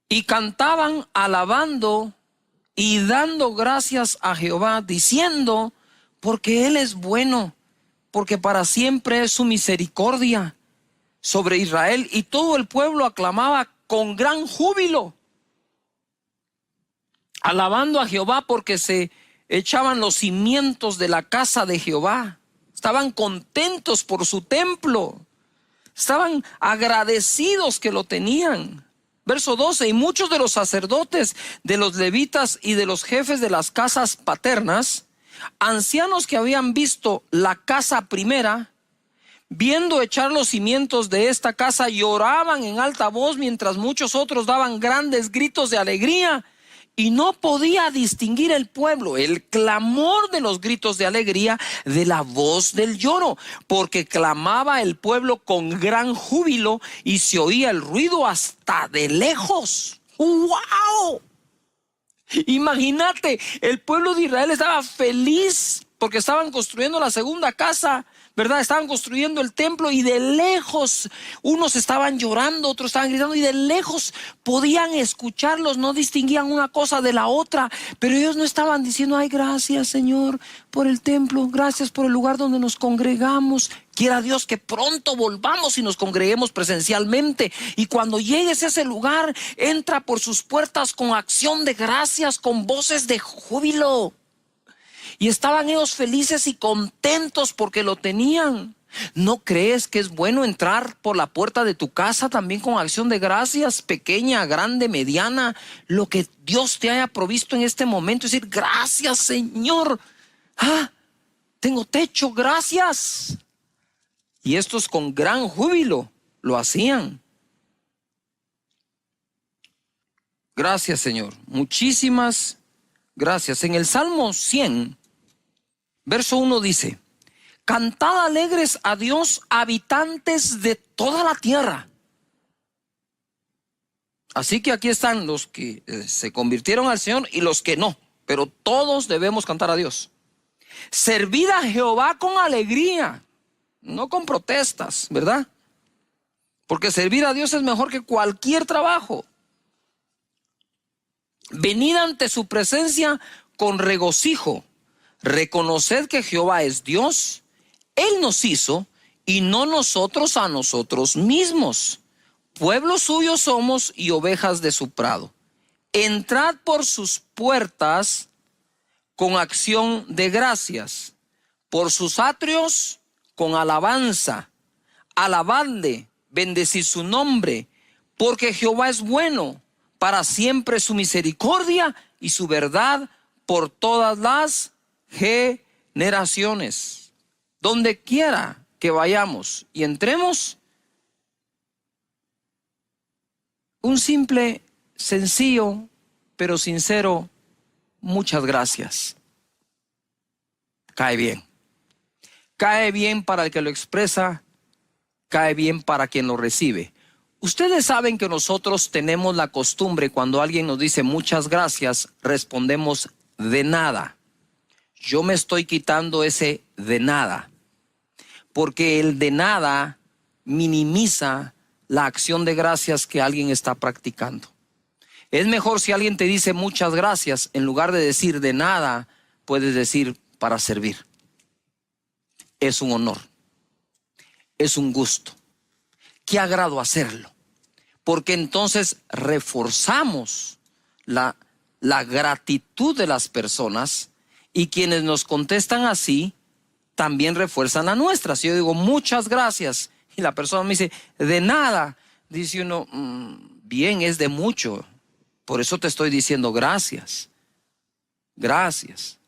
Y cantaban alabando y dando gracias a Jehová, diciendo, porque Él es bueno, porque para siempre es su misericordia sobre Israel. Y todo el pueblo aclamaba con gran júbilo, alabando a Jehová, porque se echaban los cimientos de la casa de Jehová. Estaban contentos por su templo, estaban agradecidos que lo tenían. Verso 12, y muchos de los sacerdotes, de los levitas y de los jefes de las casas paternas, ancianos que habían visto la casa primera, viendo echar los cimientos de esta casa, lloraban en alta voz, mientras muchos otros daban grandes gritos de alegría. Y no podía distinguir el pueblo el clamor de los gritos de alegría de la voz del lloro, porque clamaba el pueblo con gran júbilo y se oía el ruido hasta de lejos. ¡Wow! Imagínate, el pueblo de Israel estaba feliz porque estaban construyendo la segunda casa, ¿verdad? Estaban construyendo el templo y de lejos, unos estaban llorando, otros estaban gritando y de lejos podían escucharlos, no distinguían una cosa de la otra, pero ellos no estaban diciendo, ay, gracias Señor por el templo, gracias por el lugar donde nos congregamos. Quiera Dios que pronto volvamos y nos congreguemos presencialmente. Y cuando llegues a ese lugar, entra por sus puertas con acción de gracias, con voces de júbilo. Y estaban ellos felices y contentos porque lo tenían. ¿No crees que es bueno entrar por la puerta de tu casa también con acción de gracias, pequeña, grande, mediana, lo que Dios te haya provisto en este momento? Es decir, gracias Señor. Tengo techo, gracias. Y estos con gran júbilo lo hacían. Gracias Señor, muchísimas gracias. En el Salmo 100, verso 1 dice, cantad alegres a Dios, habitantes de toda la tierra. Así que aquí están los que se convirtieron al Señor y los que no, pero todos debemos cantar a Dios. Servid a Jehová con alegría, no con protestas, ¿verdad? Porque servir a Dios es mejor que cualquier trabajo. Venid ante su presencia con regocijo. Reconoced que Jehová es Dios. Él nos hizo y no nosotros a nosotros mismos. Pueblo suyo somos y ovejas de su prado. Entrad por sus puertas con acción de gracias, por sus atrios con alabanza. Alabadle, bendecid su nombre, porque Jehová es bueno, para siempre su misericordia y su verdad por todas las generaciones. Donde quiera que vayamos y entremos, un simple, sencillo, pero sincero, muchas gracias. Cae bien. Cae bien para el que lo expresa, cae bien para quien lo recibe. Ustedes saben que nosotros tenemos la costumbre, cuando alguien nos dice muchas gracias, respondemos de nada. Yo me estoy quitando ese de nada, porque el de nada minimiza la acción de gracias que alguien está practicando. Es mejor si alguien te dice muchas gracias, en lugar de decir de nada, puedes decir para servir. Es un honor, es un gusto. Qué agrado hacerlo, porque entonces reforzamos la gratitud de las personas y quienes nos contestan así también refuerzan la nuestra. Si yo digo muchas gracias y la persona me dice de nada, dice uno, bien, es de mucho, por eso te estoy diciendo gracias. Gracias.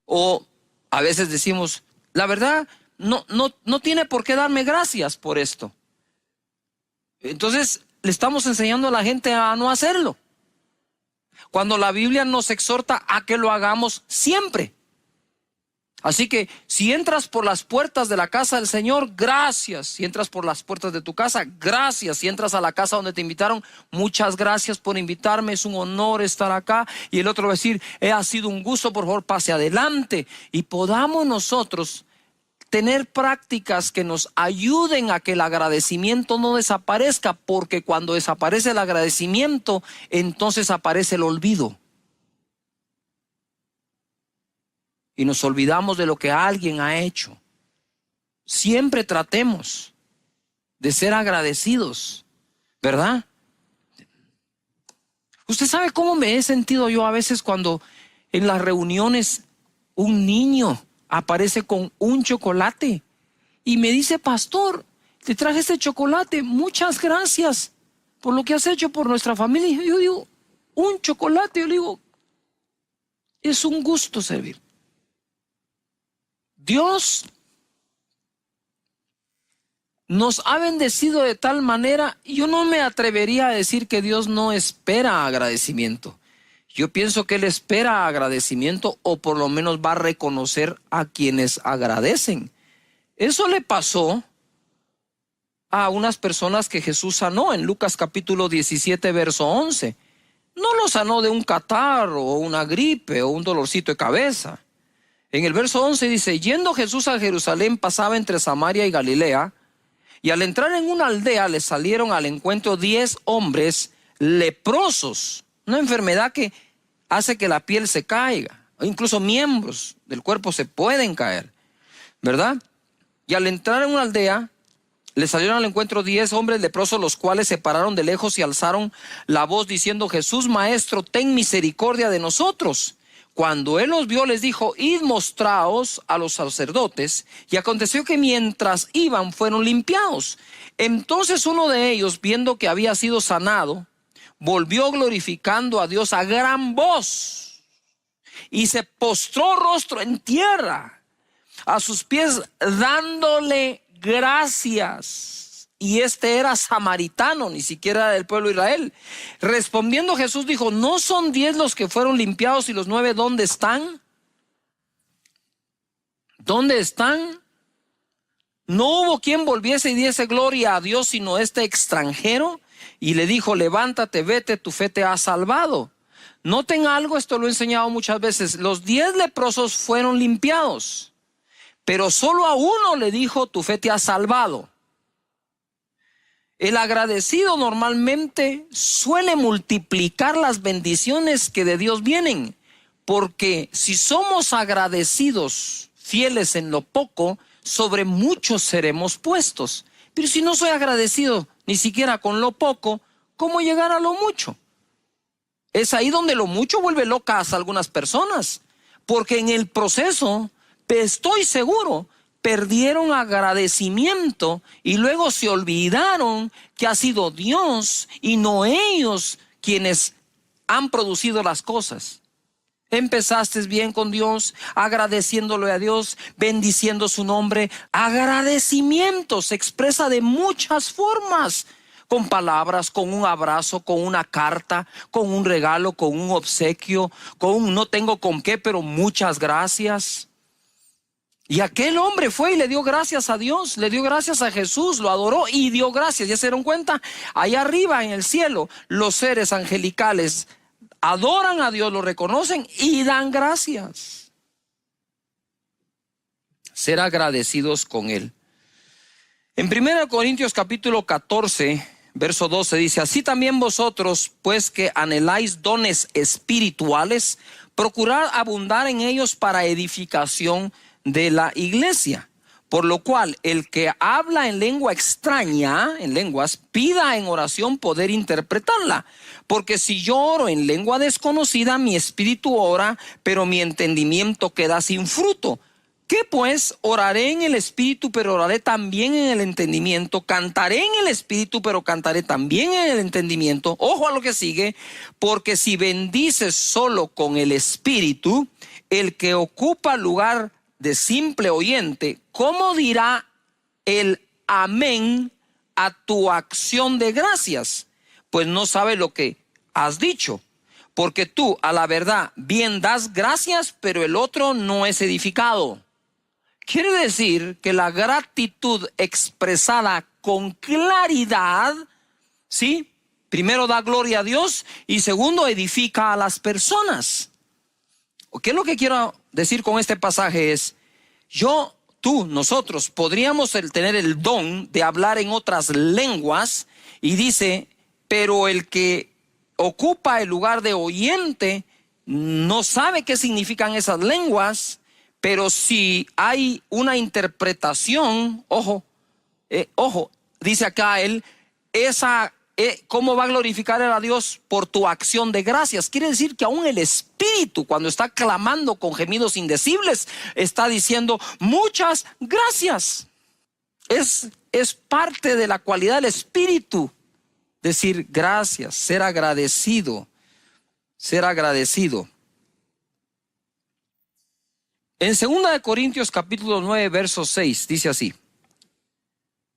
O a veces decimos, la verdad, no tiene por qué darme gracias por esto. Entonces le estamos enseñando a la gente a no hacerlo, cuando la Biblia nos exhorta a que lo hagamos siempre. Así que si entras por las puertas de la casa del Señor, gracias. Si entras por las puertas de tu casa, gracias. Si entras a la casa donde te invitaron, muchas gracias por invitarme, es un honor estar acá. Y el otro va a decir, ha sido un gusto, por favor pase adelante. Y podamos nosotros tener prácticas que nos ayuden a que el agradecimiento no desaparezca, porque cuando desaparece el agradecimiento, entonces aparece el olvido. Y nos olvidamos de lo que alguien ha hecho. Siempre tratemos de ser agradecidos, ¿verdad? Usted sabe cómo me he sentido yo a veces cuando en las reuniones un niño aparece con un chocolate y me dice: pastor, te traje este chocolate, muchas gracias por lo que has hecho por nuestra familia. Y yo digo: un chocolate. Yo le digo: es un gusto servir. Dios nos ha bendecido de tal manera, yo no me atrevería a decir que Dios no espera agradecimiento. Yo pienso que Él espera agradecimiento, o por lo menos va a reconocer a quienes agradecen. Eso le pasó a unas personas que Jesús sanó en Lucas capítulo 17, verso 11. No lo sanó de un catarro o una gripe o un dolorcito de cabeza. En el verso 11 dice: yendo Jesús a Jerusalén, pasaba entre Samaria y Galilea, y al entrar en una aldea le salieron al encuentro 10 hombres leprosos, una enfermedad que hace que la piel se caiga, incluso miembros del cuerpo se pueden caer, ¿verdad? Y al entrar en una aldea le salieron al encuentro 10 hombres leprosos, los cuales se pararon de lejos y alzaron la voz diciendo: Jesús, Maestro, ten misericordia de nosotros. Cuando él los vio, les dijo: id, mostraos a los sacerdotes. Y aconteció que mientras iban, fueron limpiados. Entonces uno de ellos, viendo que había sido sanado, volvió glorificando a Dios a gran voz y se postró rostro en tierra a sus pies, dándole gracias. Y este era samaritano, ni siquiera del pueblo de Israel. Respondiendo Jesús dijo: ¿no son 10 los que fueron limpiados, y los 9 dónde están? ¿Dónde están? No hubo quien volviese y diese gloria a Dios, sino este extranjero. Y le dijo: levántate, vete, tu fe te ha salvado. Noten algo, esto lo he enseñado muchas veces. Los 10 leprosos fueron limpiados, pero solo a uno le dijo: tu fe te ha salvado. El agradecido normalmente suele multiplicar las bendiciones que de Dios vienen, porque si somos agradecidos, fieles en lo poco, sobre mucho seremos puestos. Pero si no soy agradecido ni siquiera con lo poco, ¿cómo llegar a lo mucho? Es ahí donde lo mucho vuelve locas a algunas personas, porque en el proceso, estoy seguro, perdieron agradecimiento y luego se olvidaron que ha sido Dios y no ellos quienes han producido las cosas. Empezaste bien con Dios, agradeciéndole a Dios, bendiciendo su nombre. Agradecimiento se expresa de muchas formas: con palabras, con un abrazo, con una carta, con un regalo, con un obsequio, con un no tengo con qué, pero muchas gracias. Y aquel hombre fue y le dio gracias a Dios, le dio gracias a Jesús, lo adoró y dio gracias. ¿Ya se dieron cuenta? Allá arriba en el cielo, los seres angelicales adoran a Dios, lo reconocen y dan gracias. Ser agradecidos con Él. En 1 Corintios capítulo 14, verso 12 dice: así también vosotros, pues que anheláis dones espirituales, procurad abundar en ellos para edificación de la iglesia. Por lo cual, el que habla en lengua extraña, en lenguas, pida en oración poder interpretarla. Porque si yo oro en lengua desconocida, mi espíritu ora, pero mi entendimiento queda sin fruto. ¿Qué pues? Oraré en el espíritu, pero oraré también en el entendimiento. Cantaré en el espíritu, pero cantaré también en el entendimiento. Ojo a lo que sigue. Porque si bendices solo con el espíritu, el que ocupa lugar de simple oyente, ¿cómo dirá el amén a tu acción de gracias? Pues no sabe lo que has dicho. Porque tú, a la verdad, bien das gracias, pero el otro no es edificado. Quiere decir que la gratitud expresada con claridad, ¿sí? Primero da gloria a Dios y segundo edifica a las personas. ¿Qué es lo que quiero decir con este pasaje? Es: nosotros podríamos tener el don de hablar en otras lenguas, y dice: pero el que ocupa el lugar de oyente no sabe qué significan esas lenguas, pero si hay una interpretación, ojo, dice acá él, esa ¿Cómo va a glorificar a Dios? Por tu acción de gracias. Quiere decir que aún el Espíritu, cuando está clamando con gemidos indecibles, está diciendo muchas gracias. Es parte de la cualidad del Espíritu decir gracias, ser agradecido, ser agradecido. En 2 Corintios capítulo 9, verso 6, dice así: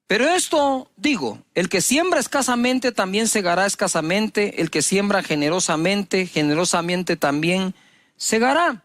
pero esto digo, el que siembra escasamente también segará escasamente, el que siembra generosamente, generosamente también segará.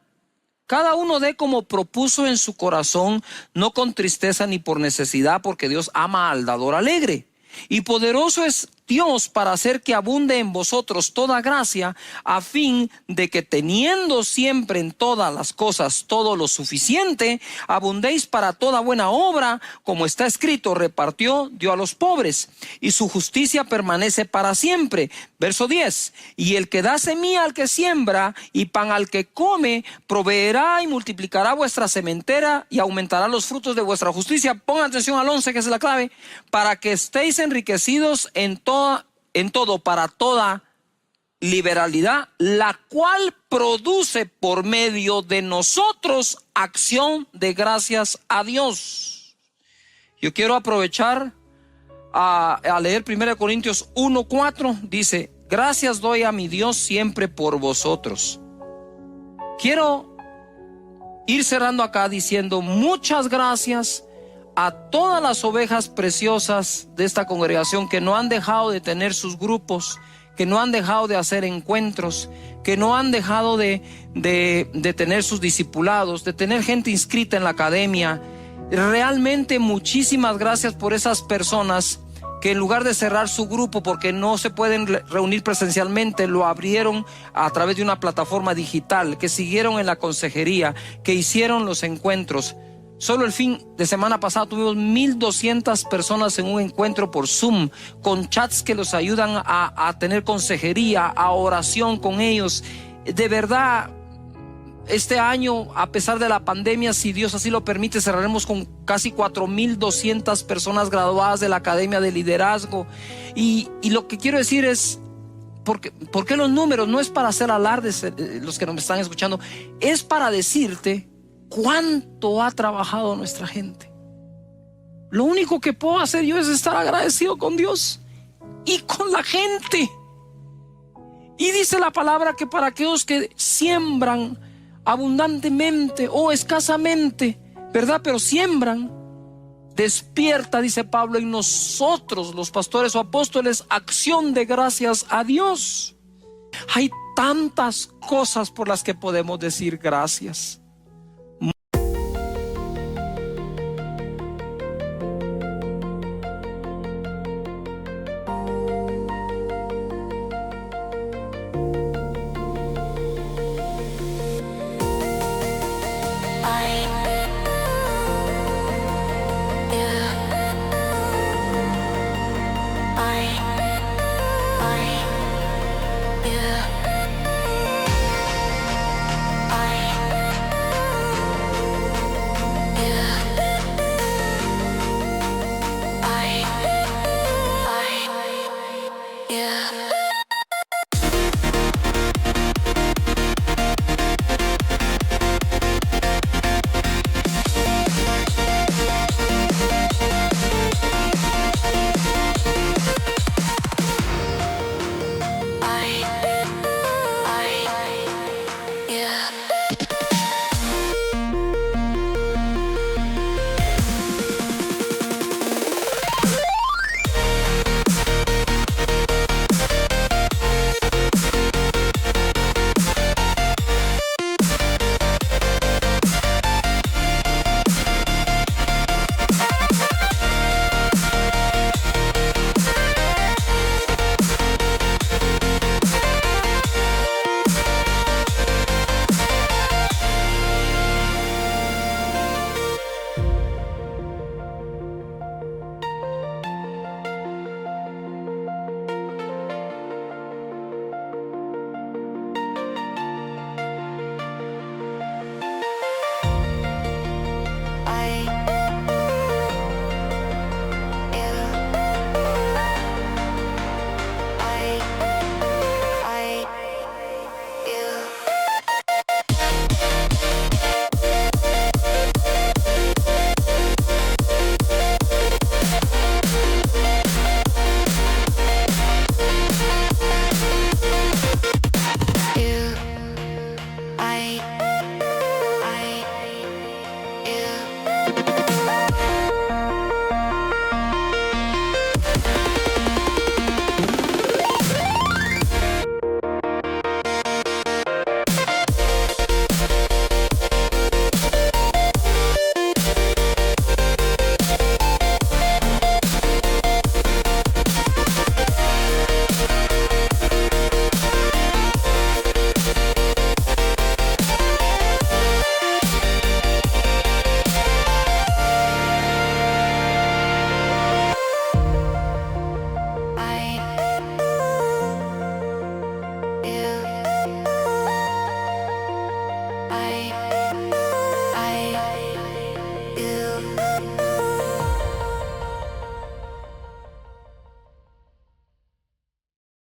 Cada uno dé como propuso en su corazón, no con tristeza ni por necesidad, porque Dios ama al dador alegre. Y poderoso es Dios para hacer que abunde en vosotros toda gracia, a fin de que teniendo siempre en todas las cosas todo lo suficiente, abundéis para toda buena obra, como está escrito, repartió, dio a los pobres, y su justicia permanece para siempre. Verso 10, y el que da semilla al que siembra y pan al que come, proveerá y multiplicará vuestra sementera y aumentará los frutos de vuestra justicia. Pongan atención al 11, que es la clave, para que estéis enriquecidos en todo para toda liberalidad, la cual produce por medio de nosotros acción de gracias a Dios. Yo quiero aprovechar a leer 1 Corintios 1:4. Dice: gracias doy a mi Dios siempre por vosotros. Quiero ir cerrando acá diciendo muchas gracias a todas las ovejas preciosas de esta congregación que no han dejado de tener sus grupos, que no han dejado de hacer encuentros, que no han dejado de tener sus discipulados, de tener gente inscrita en la academia. Realmente muchísimas gracias por esas personas que en lugar de cerrar su grupo porque no se pueden reunir presencialmente, lo abrieron a través de una plataforma digital, que siguieron en la consejería, que hicieron los encuentros. Solo el fin de semana pasado tuvimos 1,200 personas en un encuentro por Zoom, con chats que los ayudan a tener consejería, a oración con ellos. De verdad, este año, a pesar de la pandemia, si Dios así lo permite, cerraremos con casi 4,200 personas graduadas de la Academia de Liderazgo. Y lo que quiero decir es, ¿por qué los números? No es para hacer alardes, los que nos están escuchando, es para decirte cuánto ha trabajado nuestra gente. Lo único que puedo hacer yo es estar agradecido con Dios y con la gente. Y dice la palabra que para aquellos que siembran abundantemente o escasamente, ¿verdad? Pero siembran, despierta, dice Pablo, en nosotros, los pastores o apóstoles, acción de gracias a Dios. Hay tantas cosas por las que podemos decir gracias.